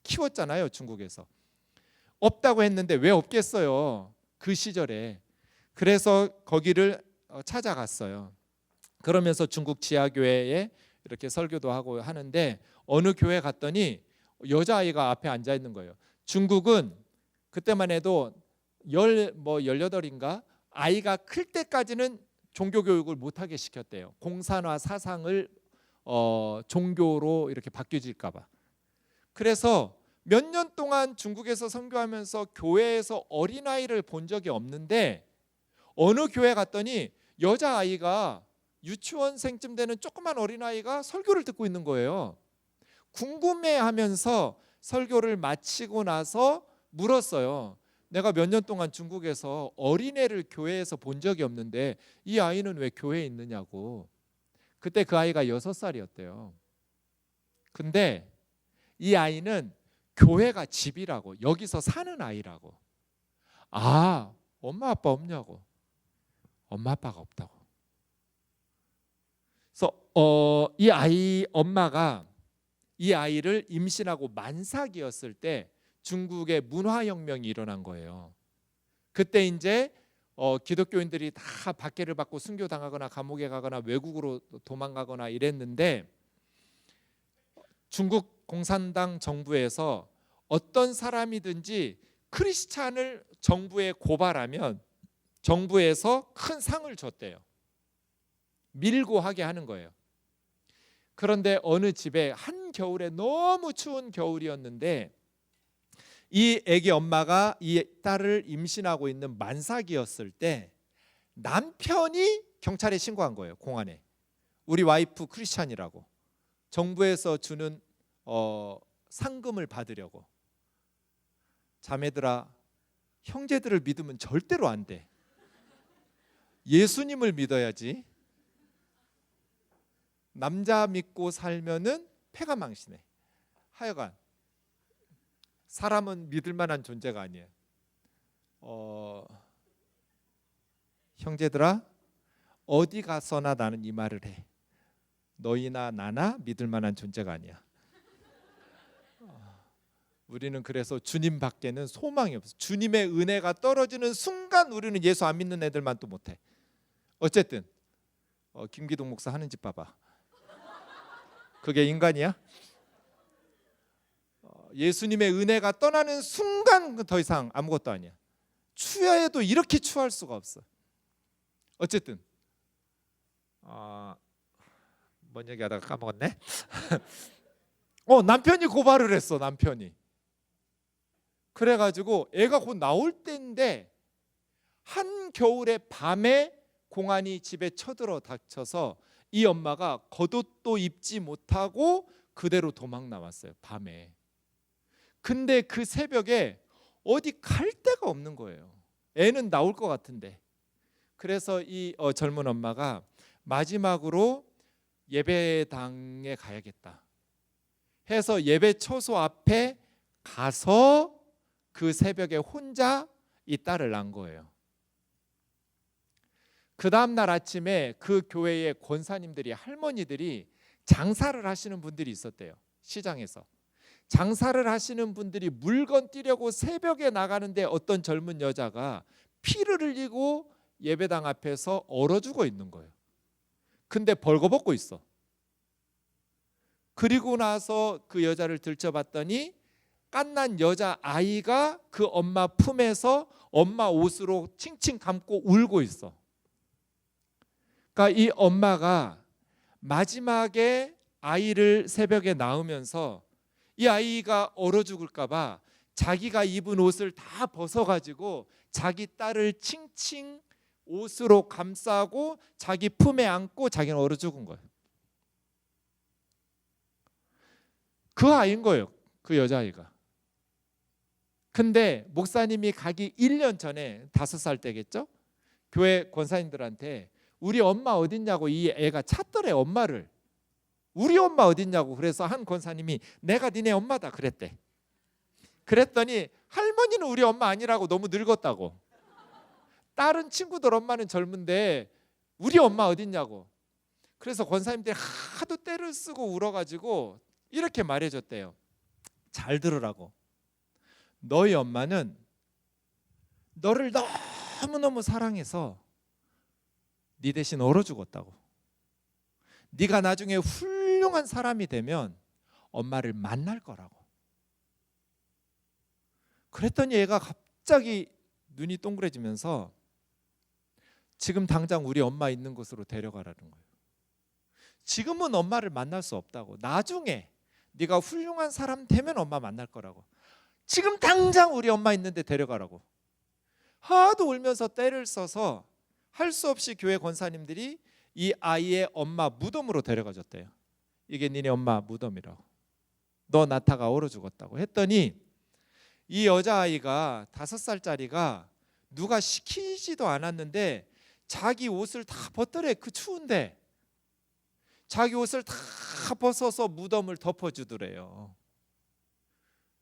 키웠잖아요. 중국에서 없다고 했는데 왜 없겠어요, 그 시절에. 그래서 거기를 찾아갔어요. 그러면서 중국 지하교회에 이렇게 설교도 하고 하는데, 어느 교회 갔더니 여자아이가 앞에 앉아 있는 거예요. 중국은 그때만 해도 18인가 아이가 클 때까지는 종교교육을 못하게 시켰대요. 공산화 사상을 종교로 이렇게 바뀌어질까 봐. 그래서 몇 년 동안 중국에서 선교하면서 교회에서 어린아이를 본 적이 없는데, 어느 교회 갔더니 여자아이가 유치원생쯤 되는 조그만 어린아이가 설교를 듣고 있는 거예요. 궁금해하면서 설교를 마치고 나서 물었어요. 내가 몇 년 동안 중국에서 어린애를 교회에서 본 적이 없는데 이 아이는 왜 교회에 있느냐고. 그때 그 아이가 6살이었대요. 근데 이 아이는 교회가 집이라고, 여기서 사는 아이라고. 엄마 아빠 없냐고. 엄마 아빠가 없다고. 그래서 이 아이 엄마가 이 아이를 임신하고 만삭이었을 때 중국의 문화혁명이 일어난 거예요. 그때 이제 기독교인들이 다 박해를 받고 순교당하거나 감옥에 가거나 외국으로 도망가거나 이랬는데, 중국 공산당 정부에서 어떤 사람이든지 크리스찬을 정부에 고발하면 정부에서 큰 상을 줬대요. 밀고 하게 하는 거예요. 그런데 어느 집에 한겨울에 너무 추운 겨울이었는데 이 애기 엄마가 이 딸을 임신하고 있는 만삭이었을 때 남편이 경찰에 신고한 거예요. 공안에. 우리 와이프 크리스찬이라고. 정부에서 주는 상금을 받으려고. 자매들아, 형제들을 믿으면 절대로 안 돼. 예수님을 믿어야지. 남자 믿고 살면은 패가 망신해. 하여간 사람은 믿을 만한 존재가 아니에요. 형제들아, 어디 가서나 나는 이 말을 해. 너희나 나나 믿을 만한 존재가 아니야. 우리는 그래서 주님 밖에는 소망이 없어. 주님의 은혜가 떨어지는 순간 우리는 예수 안 믿는 애들만 또 못해. 어쨌든 김기동 목사 하는 짓 봐봐. 그게 인간이야? 예수님의 은혜가 떠나는 순간 더 이상 아무것도 아니야. 추야에도 이렇게 추할 수가 없어. 어쨌든 뭔 얘기하다가 까먹었네. 남편이 고발을 했어. 남편이. 그래가지고 애가 곧 나올 때인데 한겨울에 밤에 공안이 집에 쳐들어 닥쳐서 이 엄마가 겉옷도 입지 못하고 그대로 도망 나왔어요. 밤에. 근데 그 새벽에 어디 갈 데가 없는 거예요. 애는 나올 것 같은데. 그래서 이 젊은 엄마가 마지막으로 예배당에 가야겠다 해서 예배 처소 앞에 가서 그 새벽에 혼자 이 딸을 낳은 거예요. 그 다음날 아침에 그 교회의 권사님들이, 할머니들이 장사를 하시는 분들이 있었대요. 시장에서 장사를 하시는 분들이 물건 띄려고 새벽에 나가는데 어떤 젊은 여자가 피를 흘리고 예배당 앞에서 얼어 죽어 있는 거예요. 근데 벌거벗고 있어. 그리고 나서 그 여자를 들춰봤더니 갓난 여자 아이가 그 엄마 품에서 엄마 옷으로 칭칭 감고 울고 있어. 그러니까 이 엄마가 마지막에 아이를 새벽에 낳으면서 이 아이가 얼어 죽을까 봐 자기가 입은 옷을 다 벗어가지고 자기 딸을 칭칭 옷으로 감싸고 자기 품에 안고 자기는 얼어 죽은 거예요. 그 아이인 거예요. 그 여자아이가. 근데 목사님이 가기 1년 전에 5살 때겠죠? 교회 권사님들한테 우리 엄마 어딨냐고 이 애가 찾더래. 엄마를. 우리 엄마 어딨냐고. 그래서 한 권사님이 내가 니네 엄마다 그랬대. 그랬더니 할머니는 우리 엄마 아니라고, 너무 늙었다고. 다른 친구들 엄마는 젊은데 우리 엄마 어딨냐고. 그래서 권사님들이 하도 떼를 쓰고 울어가지고 이렇게 말해줬대요. 잘 들으라고. 너희 엄마는 너를 너무너무 사랑해서 네 대신 얼어 죽었다고. 네가 나중에 훌륭한 사람이 되면 엄마를 만날 거라고. 그랬더니 얘가 갑자기 눈이 동그래지면서 지금 당장 우리 엄마 있는 곳으로 데려가라는 거예요. 지금은 엄마를 만날 수 없다고. 나중에 네가 훌륭한 사람 되면 엄마 만날 거라고. 지금 당장 우리 엄마 있는데 데려가라고. 하도 울면서 떼를 써서 할 수 없이 교회 권사님들이 이 아이의 엄마 무덤으로 데려가 줬대요. 이게 니네 엄마 무덤이라고. 너 낳다가 얼어 죽었다고 했더니 이 여자아이가 5살짜리가 누가 시키지도 않았는데 자기 옷을 다 벗더래. 그 추운데 자기 옷을 다 벗어서 무덤을 덮어주더래요.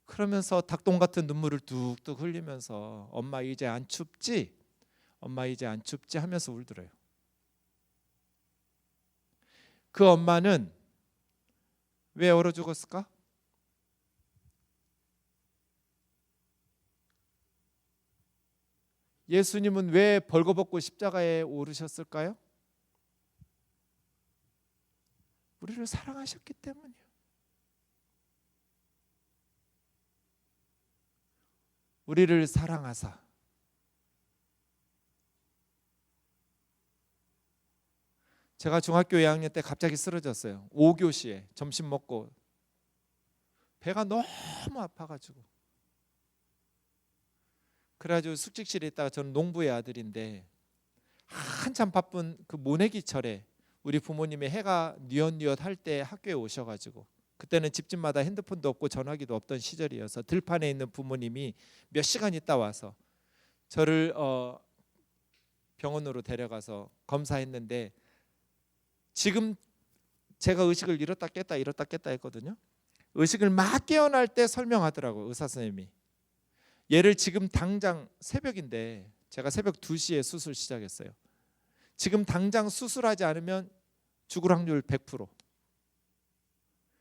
그러면서 닭똥 같은 눈물을 뚝뚝 흘리면서 엄마 이제 안 춥지? 엄마 이제 안 춥지? 하면서 울더래요. 그 엄마는 왜 얼어 죽었을까? 예수님은 왜 벌거벗고 십자가에 오르셨을까요? 우리를 사랑하셨기 때문이에요. 우리를 사랑하사 제가 중학교 2학년 때 갑자기 쓰러졌어요. 5교시에 점심 먹고 배가 너무 아파가지고 그래가지고 숙직실에 있다가 저는 농부의 아들인데 한참 바쁜 그 모내기철에 우리 부모님이 해가 뉘엿뉘엿 할 때 학교에 오셔가지고 그때는 집집마다 핸드폰도 없고 전화기도 없던 시절이어서 들판에 있는 부모님이 몇 시간 있다 와서 저를 병원으로 데려가서 검사했는데 지금 제가 의식을 잃었다 깼다 했거든요. 의식을 막 깨어날 때 설명하더라고요. 의사 선생님이. 얘를 지금 당장 새벽인데 제가 새벽 2시에 수술 시작했어요. 지금 당장 수술하지 않으면 죽을 확률 100%.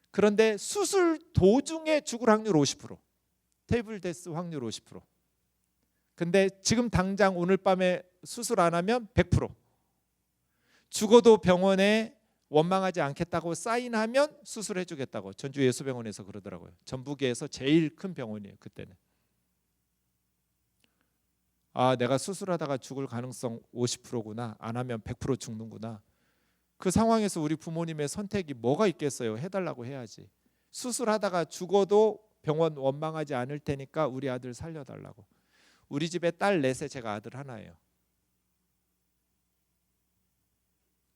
그런데 수술 도중에 죽을 확률 50%. 테이블 데스 확률 50%. 근데 지금 당장 오늘 밤에 수술 안 하면 100%. 죽어도 병원에 원망하지 않겠다고 사인하면 수술해 주겠다고 전주 예수병원에서 그러더라고요. 전북에서 제일 큰 병원이에요. 그때는. 아, 내가 수술하다가 죽을 가능성 50%구나. 안 하면 100% 죽는구나. 그 상황에서 우리 부모님의 선택이 뭐가 있겠어요? 해달라고 해야지. 수술하다가 죽어도 병원 원망하지 않을 테니까 우리 아들 살려달라고. 우리 집에 딸 넷에 제가 아들 하나예요.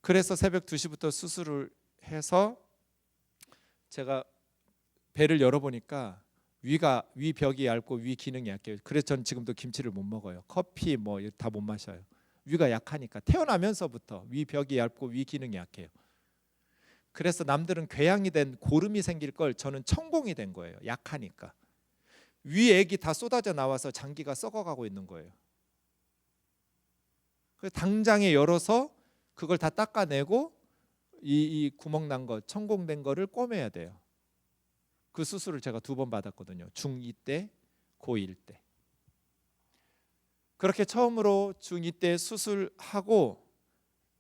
그래서 새벽 2시부터 수술을 해서 제가 배를 열어보니까 위 벽이 얇고 위 기능이 약해요. 그래서 전 지금도 김치를 못 먹어요. 커피 뭐 다 못 마셔요. 위가 약하니까 태어나면서부터 위 벽이 얇고 위 기능이 약해요. 그래서 남들은 궤양이 된 고름이 생길 걸 저는 천공이 된 거예요. 약하니까. 위 액이 다 쏟아져 나와서 장기가 썩어가고 있는 거예요. 그래서 당장에 열어서 그걸 다 닦아내고 이 구멍 난 거, 천공된 거를 꿰매야 돼요. 그 수술을 제가 2번 받았거든요. 중2 때, 고1 때. 그렇게 처음으로 중2 때 수술하고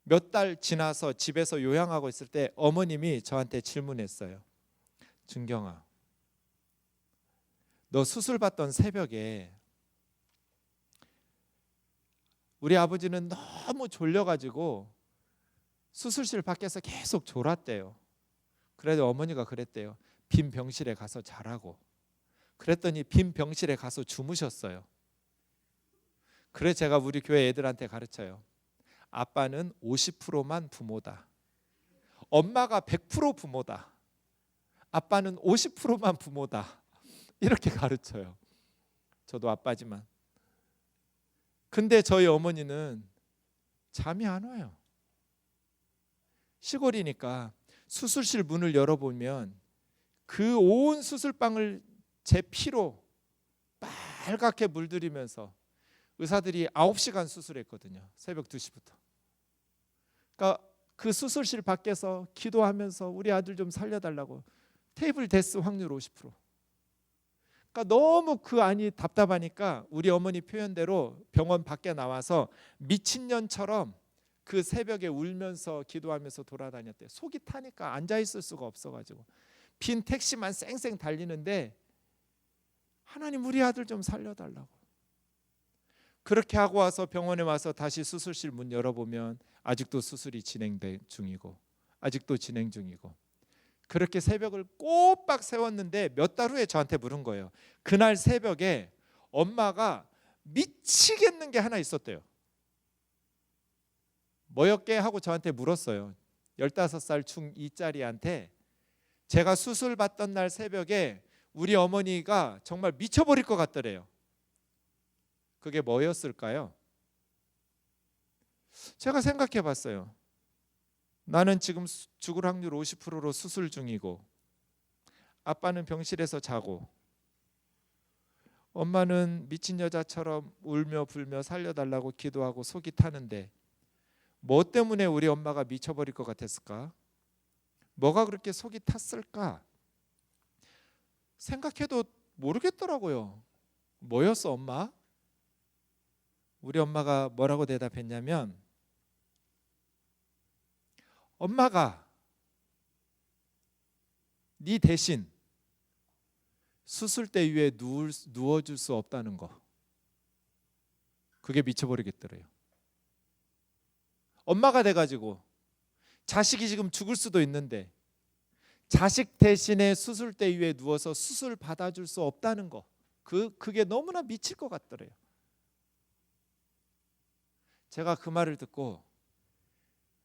몇 달 지나서 집에서 요양하고 있을 때 어머님이 저한테 질문했어요. 준경아, 너 수술 받던 새벽에 우리 아버지는 너무 졸려가지고 수술실 밖에서 계속 졸았대요. 그래도 어머니가 그랬대요. 빈 병실에 가서 자라고. 그랬더니 빈 병실에 가서 주무셨어요. 그래 제가 우리 교회 애들한테 가르쳐요. 아빠는 50%만 부모다. 엄마가 100% 부모다. 아빠는 50%만 부모다. 이렇게 가르쳐요. 저도 아빠지만. 근데 저희 어머니는 잠이 안 와요. 시골이니까 수술실 문을 열어보면 그 온 수술방을 제 피로 빨갛게 물들이면서 의사들이 9시간 수술했거든요. 새벽 2시부터. 그러니까 그 수술실 밖에서 기도하면서 우리 아들 좀 살려달라고. 테이블 데스 확률 50%. 그러니까 너무 그 안이 답답하니까 우리 어머니 표현대로 병원 밖에 나와서 미친년처럼 그 새벽에 울면서 기도하면서 돌아다녔대요. 속이 타니까 앉아있을 수가 없어가지고 빈 택시만 쌩쌩 달리는데 하나님 우리 아들 좀 살려달라고. 그렇게 하고 와서 병원에 와서 다시 수술실 문 열어보면 아직도 수술이 진행 중이고 아직도 진행 중이고 그렇게 새벽을 꼬박 세웠는데 몇 달 후에 저한테 물은 거예요. 그날 새벽에 엄마가 미치겠는 게 하나 있었대요. 뭐였게 하고 저한테 물었어요. 15살 중2짜리한테 제가 수술 받던 날 새벽에 우리 어머니가 정말 미쳐버릴 것 같더래요. 그게 뭐였을까요? 제가 생각해 봤어요. 나는 지금 죽을 확률 50%로 수술 중이고 아빠는 병실에서 자고 엄마는 미친 여자처럼 울며 불며 살려달라고 기도하고 속이 타는데 뭐 때문에 우리 엄마가 미쳐버릴 것 같았을까? 뭐가 그렇게 속이 탔을까? 생각해도 모르겠더라고요. 뭐였어 엄마? 우리 엄마가 뭐라고 대답했냐면 엄마가 네 대신 수술대 위에 누워줄 수 없다는 거. 그게 미쳐버리겠더래요. 엄마가 돼가지고 자식이 지금 죽을 수도 있는데 자식 대신에 수술대 위에 누워서 수술 받아줄 수 없다는 거, 그게 너무나 미칠 것 같더래요. 제가 그 말을 듣고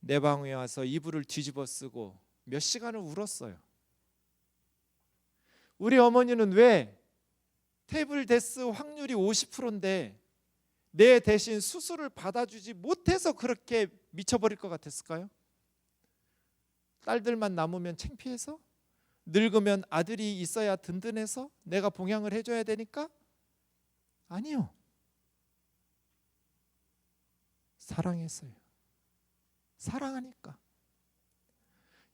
내 방에 와서 이불을 뒤집어 쓰고 몇 시간을 울었어요. 우리 어머니는 왜 테이블 데스 확률이 50%인데 내 대신 수술을 받아주지 못해서 그렇게 미쳐버릴 것 같았을까요? 딸들만 남으면 창피해서? 늙으면 아들이 있어야 든든해서? 내가 봉양을 해줘야 되니까? 아니요. 사랑했어요. 사랑하니까.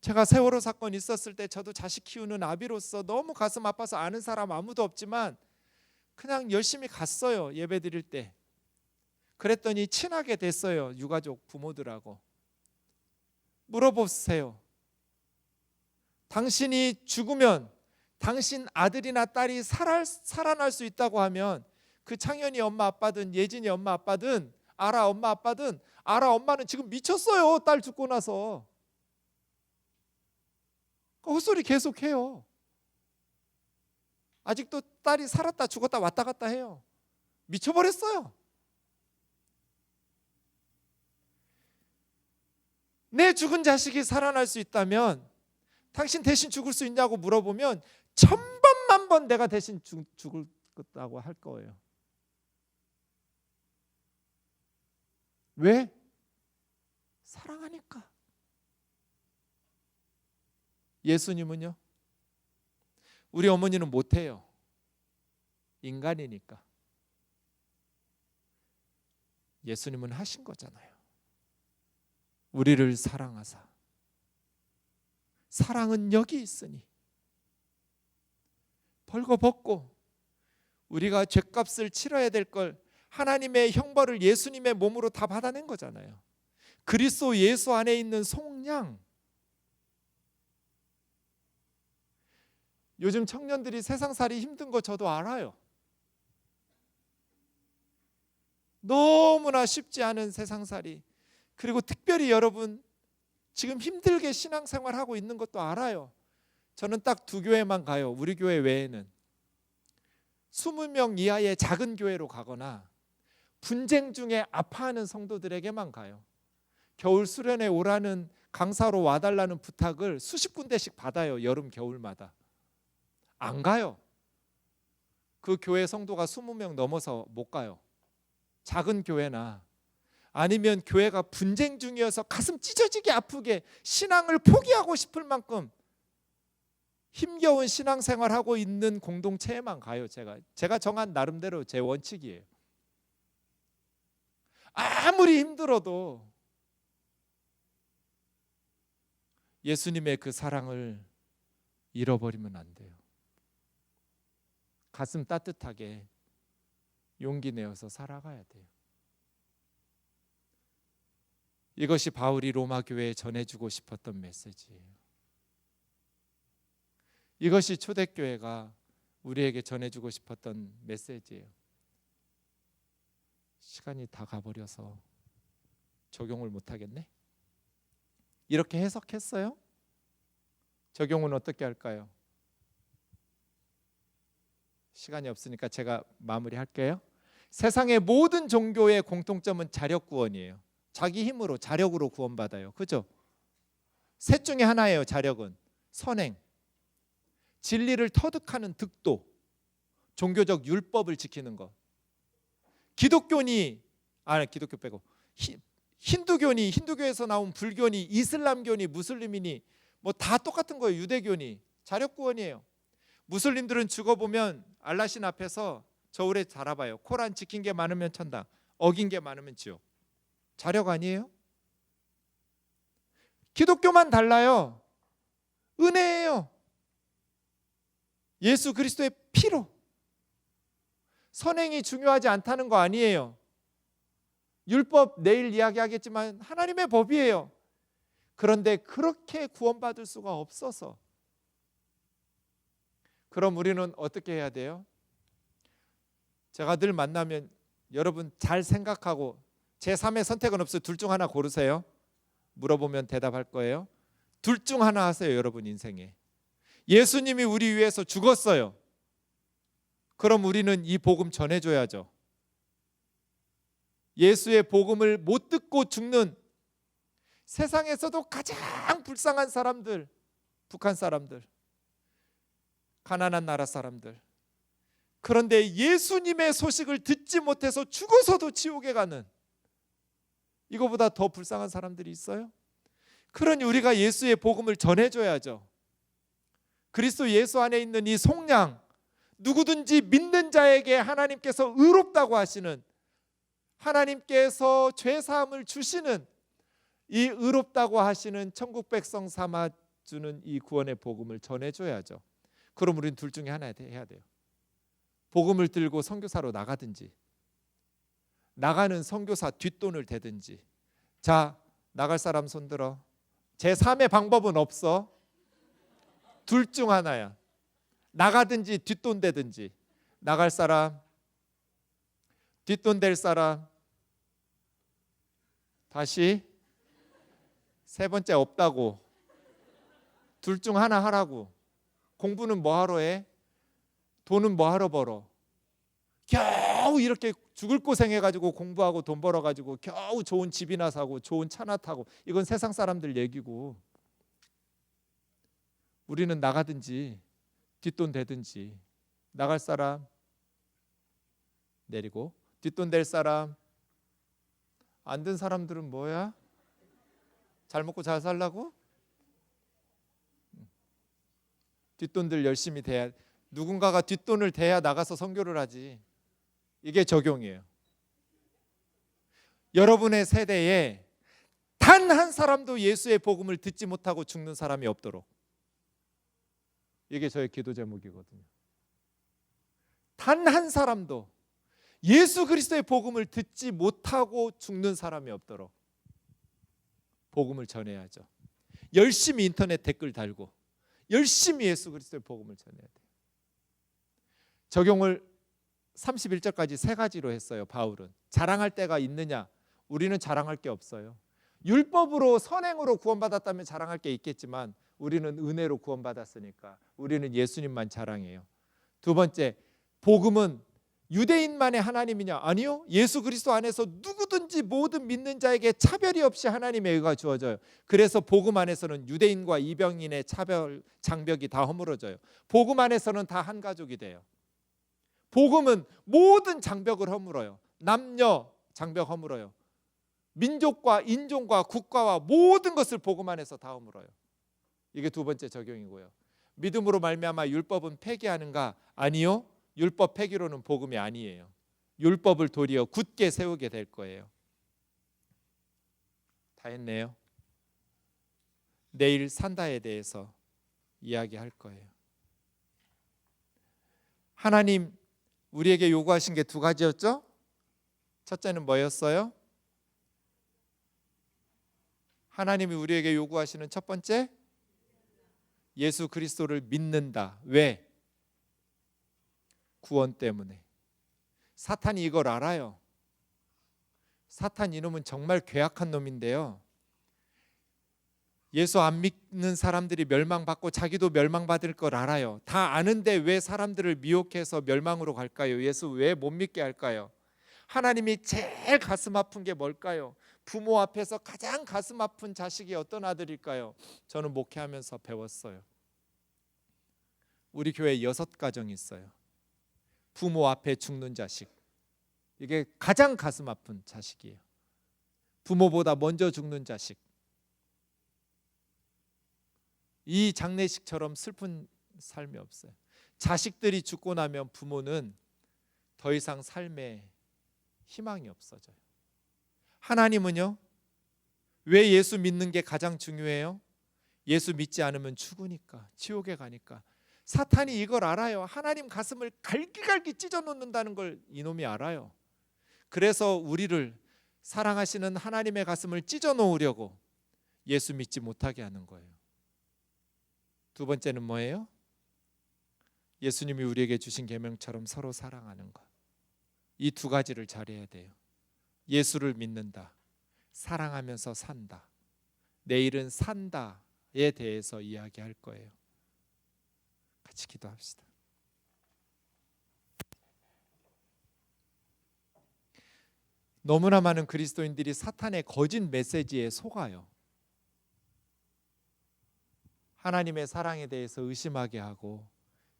제가 세월호 사건 있었을 때 저도 자식 키우는 아비로서 너무 가슴 아파서 아는 사람 아무도 없지만 그냥 열심히 갔어요. 예배 드릴 때. 그랬더니 친하게 됐어요. 유가족 부모들하고. 물어보세요. 당신이 죽으면 당신 아들이나 딸이 살아날 수 있다고 하면 그 창현이 엄마 아빠든 예진이 엄마 아빠든 아라 엄마 아빠든 아라 엄마는 지금 미쳤어요. 딸 죽고 나서. 헛소리 계속해요. 아직도 딸이 살았다 죽었다 왔다 갔다 해요. 미쳐버렸어요. 내 죽은 자식이 살아날 수 있다면 당신 대신 죽을 수 있냐고 물어보면 1000번 1000번 내가 대신 죽을 거라고 할 거예요. 왜? 사랑하니까. 예수님은요? 우리 어머니는 못해요. 인간이니까. 예수님은 하신 거잖아요. 우리를 사랑하사 사랑은 여기 있으니 벌거벗고 우리가 죗값을 치러야 될 걸 하나님의 형벌을 예수님의 몸으로 다 받아낸 거잖아요. 그리스도 예수 안에 있는 속량. 요즘 청년들이 세상살이 힘든 거 저도 알아요. 너무나 쉽지 않은 세상살이. 그리고 특별히 여러분 지금 힘들게 신앙생활하고 있는 것도 알아요. 저는 딱 2교회만 가요. 우리 교회 외에는 20명 이하의 작은 교회로 가거나 분쟁 중에 아파하는 성도들에게만 가요. 겨울 수련회 오라는 강사로 와달라는 부탁을 수십 군데씩 받아요. 여름 겨울마다. 안 가요. 그 교회 성도가 20명 넘어서 못 가요. 작은 교회나 아니면 교회가 분쟁 중이어서 가슴 찢어지게 아프게 신앙을 포기하고 싶을 만큼 힘겨운 신앙생활하고 있는 공동체에만 가요. 제가 정한 나름대로 제 원칙이에요. 아무리 힘들어도 예수님의 그 사랑을 잃어버리면 안 돼요. 가슴 따뜻하게 용기 내어서 살아가야 돼요. 이것이 바울이 로마 교회에 전해주고 싶었던 메시지예요. 이것이 초대교회가 우리에게 전해주고 싶었던 메시지예요. 시간이 다 가버려서 적용을 못하겠네. 이렇게 해석했어요? 적용은 어떻게 할까요? 시간이 없으니까 제가 마무리할게요. 세상의 모든 종교의 공통점은 자력 구원이에요. 자기 힘으로 자력으로 구원받아요. 그죠? 셋 중에 하나예요. 자력은 선행, 진리를 터득하는 득도, 종교적 율법을 지키는 것. 기독교니 기독교 빼고 힌두교니 힌두교에서 나온 불교니 이슬람교니 무슬림이니 뭐 다 똑같은 거예요. 유대교니 자력 구원이에요. 무슬림들은 죽어보면 알라신 앞에서 저울에 달아봐요. 코란 지킨 게 많으면 천당, 어긴 게 많으면 지옥. 자력 아니에요? 기독교만 달라요. 은혜예요. 예수 그리스도의 피로. 선행이 중요하지 않다는 거 아니에요. 율법 내일 이야기하겠지만 하나님의 법이에요. 그런데 그렇게 구원받을 수가 없어서. 그럼 우리는 어떻게 해야 돼요? 제가 늘 만나면 여러분 잘 생각하고 제3의 선택은 없어요. 둘 중 하나 고르세요. 물어보면 대답할 거예요. 둘 중 하나 하세요. 여러분 인생에. 예수님이 우리 위해서 죽었어요. 그럼 우리는 이 복음 전해줘야죠. 예수의 복음을 못 듣고 죽는 세상에서도 가장 불쌍한 사람들, 북한 사람들, 가난한 나라 사람들, 그런데 예수님의 소식을 듣지 못해서 죽어서도 지옥에 가는, 이거보다 더 불쌍한 사람들이 있어요? 그러니 우리가 예수의 복음을 전해줘야죠. 그리스도 예수 안에 있는 이 속량, 누구든지 믿는 자에게 하나님께서 의롭다고 하시는, 하나님께서 죄사함을 주시는 이 의롭다고 하시는 천국 백성 삼아주는 이 구원의 복음을 전해줘야죠. 그럼 우리는 둘 중에 하나 해야 돼요. 복음을 들고 선교사로 나가든지, 나가는 선교사 뒷돈을 대든지. 자, 나갈 사람 손들어. 제3의 방법은 없어. 둘 중 하나야. 나가든지 뒷돈 대든지. 나갈 사람, 뒷돈 댈 사람. 다시 세 번째 없다고. 둘 중 하나 하라고. 공부는 뭐 하러 해? 돈은 뭐 하러 벌어? 겨우 이렇게 죽을 고생해가지고 공부하고 돈 벌어가지고 겨우 좋은 집이나 사고 좋은 차나 타고, 이건 세상 사람들 얘기고, 우리는 나가든지 뒷돈 대든지. 나갈 사람 내리고, 뒷돈 댈 사람. 안 된 사람들은 뭐야? 잘 먹고 잘 살라고? 뒷돈들 열심히 대야, 누군가가 뒷돈을 대야 나가서 선교를 하지. 이게 적용이에요. 여러분의 세대에 단 한 사람도 예수의 복음을 듣지 못하고 죽는 사람이 없도록, 이게 저의 기도 제목이거든요. 단 한 사람도 예수 그리스도의 복음을 듣지 못하고 죽는 사람이 없도록 복음을 전해야죠. 열심히 인터넷 댓글 달고 열심히 예수 그리스도의 복음을 전해야 돼요. 적용을 31절까지 세 가지로 했어요. 바울은 자랑할 때가 있느냐? 우리는 자랑할 게 없어요. 율법으로 선행으로 구원받았다면 자랑할 게 있겠지만 우리는 은혜로 구원받았으니까 우리는 예수님만 자랑해요. 두 번째, 복음은 유대인만의 하나님이냐? 아니요. 예수 그리스도 안에서 누구든지 모든 믿는 자에게 차별이 없이 하나님의 의가 주어져요. 그래서 복음 안에서는 유대인과 이방인의 차별 장벽이 다 허물어져요. 복음 안에서는 다 한 가족이 돼요. 복음은 모든 장벽을 허물어요. 남녀 장벽 허물어요. 민족과 인종과 국가와 모든 것을 복음 안에서 다 허물어요. 이게 두 번째 적용이고요. 믿음으로 말미암아 율법은 폐기하는가? 아니요. 율법 폐기로는 복음이 아니에요. 율법을 도리어 굳게 세우게 될 거예요. 다 했네요. 내일 산다에 대해서 이야기할 거예요. 하나님 우리에게 요구하신 게 두 가지였죠? 첫째는 뭐였어요? 하나님이 우리에게 요구하시는 첫 번째, 예수 그리스도를 믿는다. 왜? 구원 때문에. 사탄이 이걸 알아요. 사탄 이놈은 정말 괴악한 놈인데요. 예수 안 믿는 사람들이 멸망받고 자기도 멸망받을 걸 알아요. 다 아는데 왜 사람들을 미혹해서 멸망으로 갈까요? 예수 왜 못 믿게 할까요? 하나님이 제일 가슴 아픈 게 뭘까요? 부모 앞에서 가장 가슴 아픈 자식이 어떤 아들일까요? 저는 목회하면서 배웠어요. 우리 교회에 6가정이 있어요. 부모 앞에 죽는 자식, 이게 가장 가슴 아픈 자식이에요. 부모보다 먼저 죽는 자식. 이 장례식처럼 슬픈 삶이 없어요. 자식들이 죽고 나면 부모는 더 이상 삶에 희망이 없어져요. 하나님은요, 왜 예수 믿는 게 가장 중요해요? 예수 믿지 않으면 죽으니까, 지옥에 가니까. 사탄이 이걸 알아요. 하나님 가슴을 갈기갈기 찢어 놓는다는 걸 이놈이 알아요. 그래서 우리를 사랑하시는 하나님의 가슴을 찢어 놓으려고 예수 믿지 못하게 하는 거예요. 두 번째는 뭐예요? 예수님이 우리에게 주신 계명처럼 서로 사랑하는 것. 이 두 가지를 잘해야 돼요. 예수를 믿는다, 사랑하면서 산다. 내일은 산다에 대해서 이야기할 거예요. 같이 기도합시다. 너무나 많은 그리스도인들이 사탄의 거짓 메시지에 속아요. 하나님의 사랑에 대해서 의심하게 하고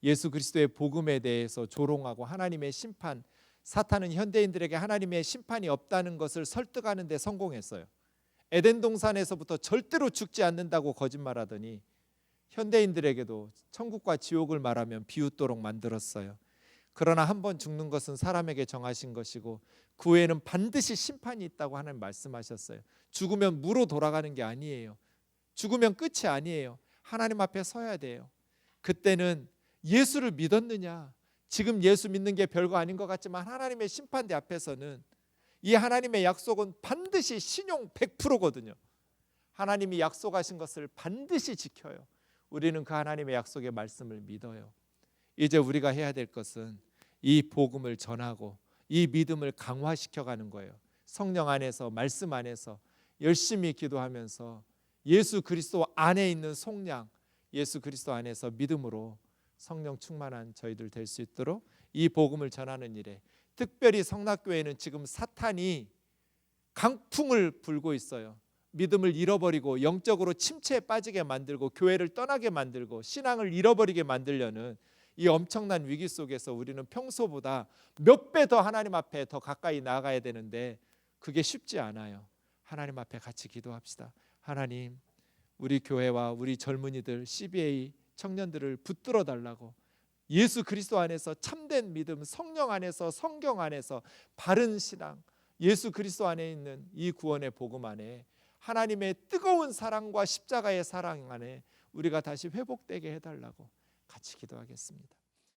예수 그리스도의 복음에 대해서 조롱하고 하나님의 심판, 사탄은 현대인들에게 하나님의 심판이 없다는 것을 설득하는 데 성공했어요. 에덴 동산에서부터 절대로 죽지 않는다고 거짓말하더니 현대인들에게도 천국과 지옥을 말하면 비웃도록 만들었어요. 그러나 한 번 죽는 것은 사람에게 정하신 것이고 그 후에는 반드시 심판이 있다고 하나님 말씀하셨어요. 죽으면 무로 돌아가는 게 아니에요. 죽으면 끝이 아니에요. 하나님 앞에 서야 돼요. 그때는 예수를 믿었느냐, 지금 예수 믿는 게 별거 아닌 것 같지만 하나님의 심판대 앞에서는 이 하나님의 약속은 반드시 신용 100%거든요. 하나님이 약속하신 것을 반드시 지켜요. 우리는 그 하나님의 약속의 말씀을 믿어요. 이제 우리가 해야 될 것은 이 복음을 전하고 이 믿음을 강화시켜가는 거예요. 성령 안에서, 말씀 안에서 열심히 기도하면서 예수 그리스도 안에 있는 속량, 예수 그리스도 안에서 믿음으로 성령 충만한 저희들 될 수 있도록 이 복음을 전하는 일에, 특별히 성락교회는 지금 사탄이 강풍을 불고 있어요. 믿음을 잃어버리고 영적으로 침체에 빠지게 만들고 교회를 떠나게 만들고 신앙을 잃어버리게 만들려는 이 엄청난 위기 속에서 우리는 평소보다 몇 배 더 하나님 앞에 더 가까이 나아가야 되는데 그게 쉽지 않아요. 하나님 앞에 같이 기도합시다. 하나님, 우리 교회와 우리 젊은이들, CBA 청년들을 붙들어 달라고, 예수 그리스도 안에서 참된 믿음, 성령 안에서, 성경 안에서 바른 신앙, 예수 그리스도 안에 있는 이 구원의 복음 안에 하나님의 뜨거운 사랑과 십자가의 사랑 안에 우리가 다시 회복되게 해달라고 같이 기도하겠습니다.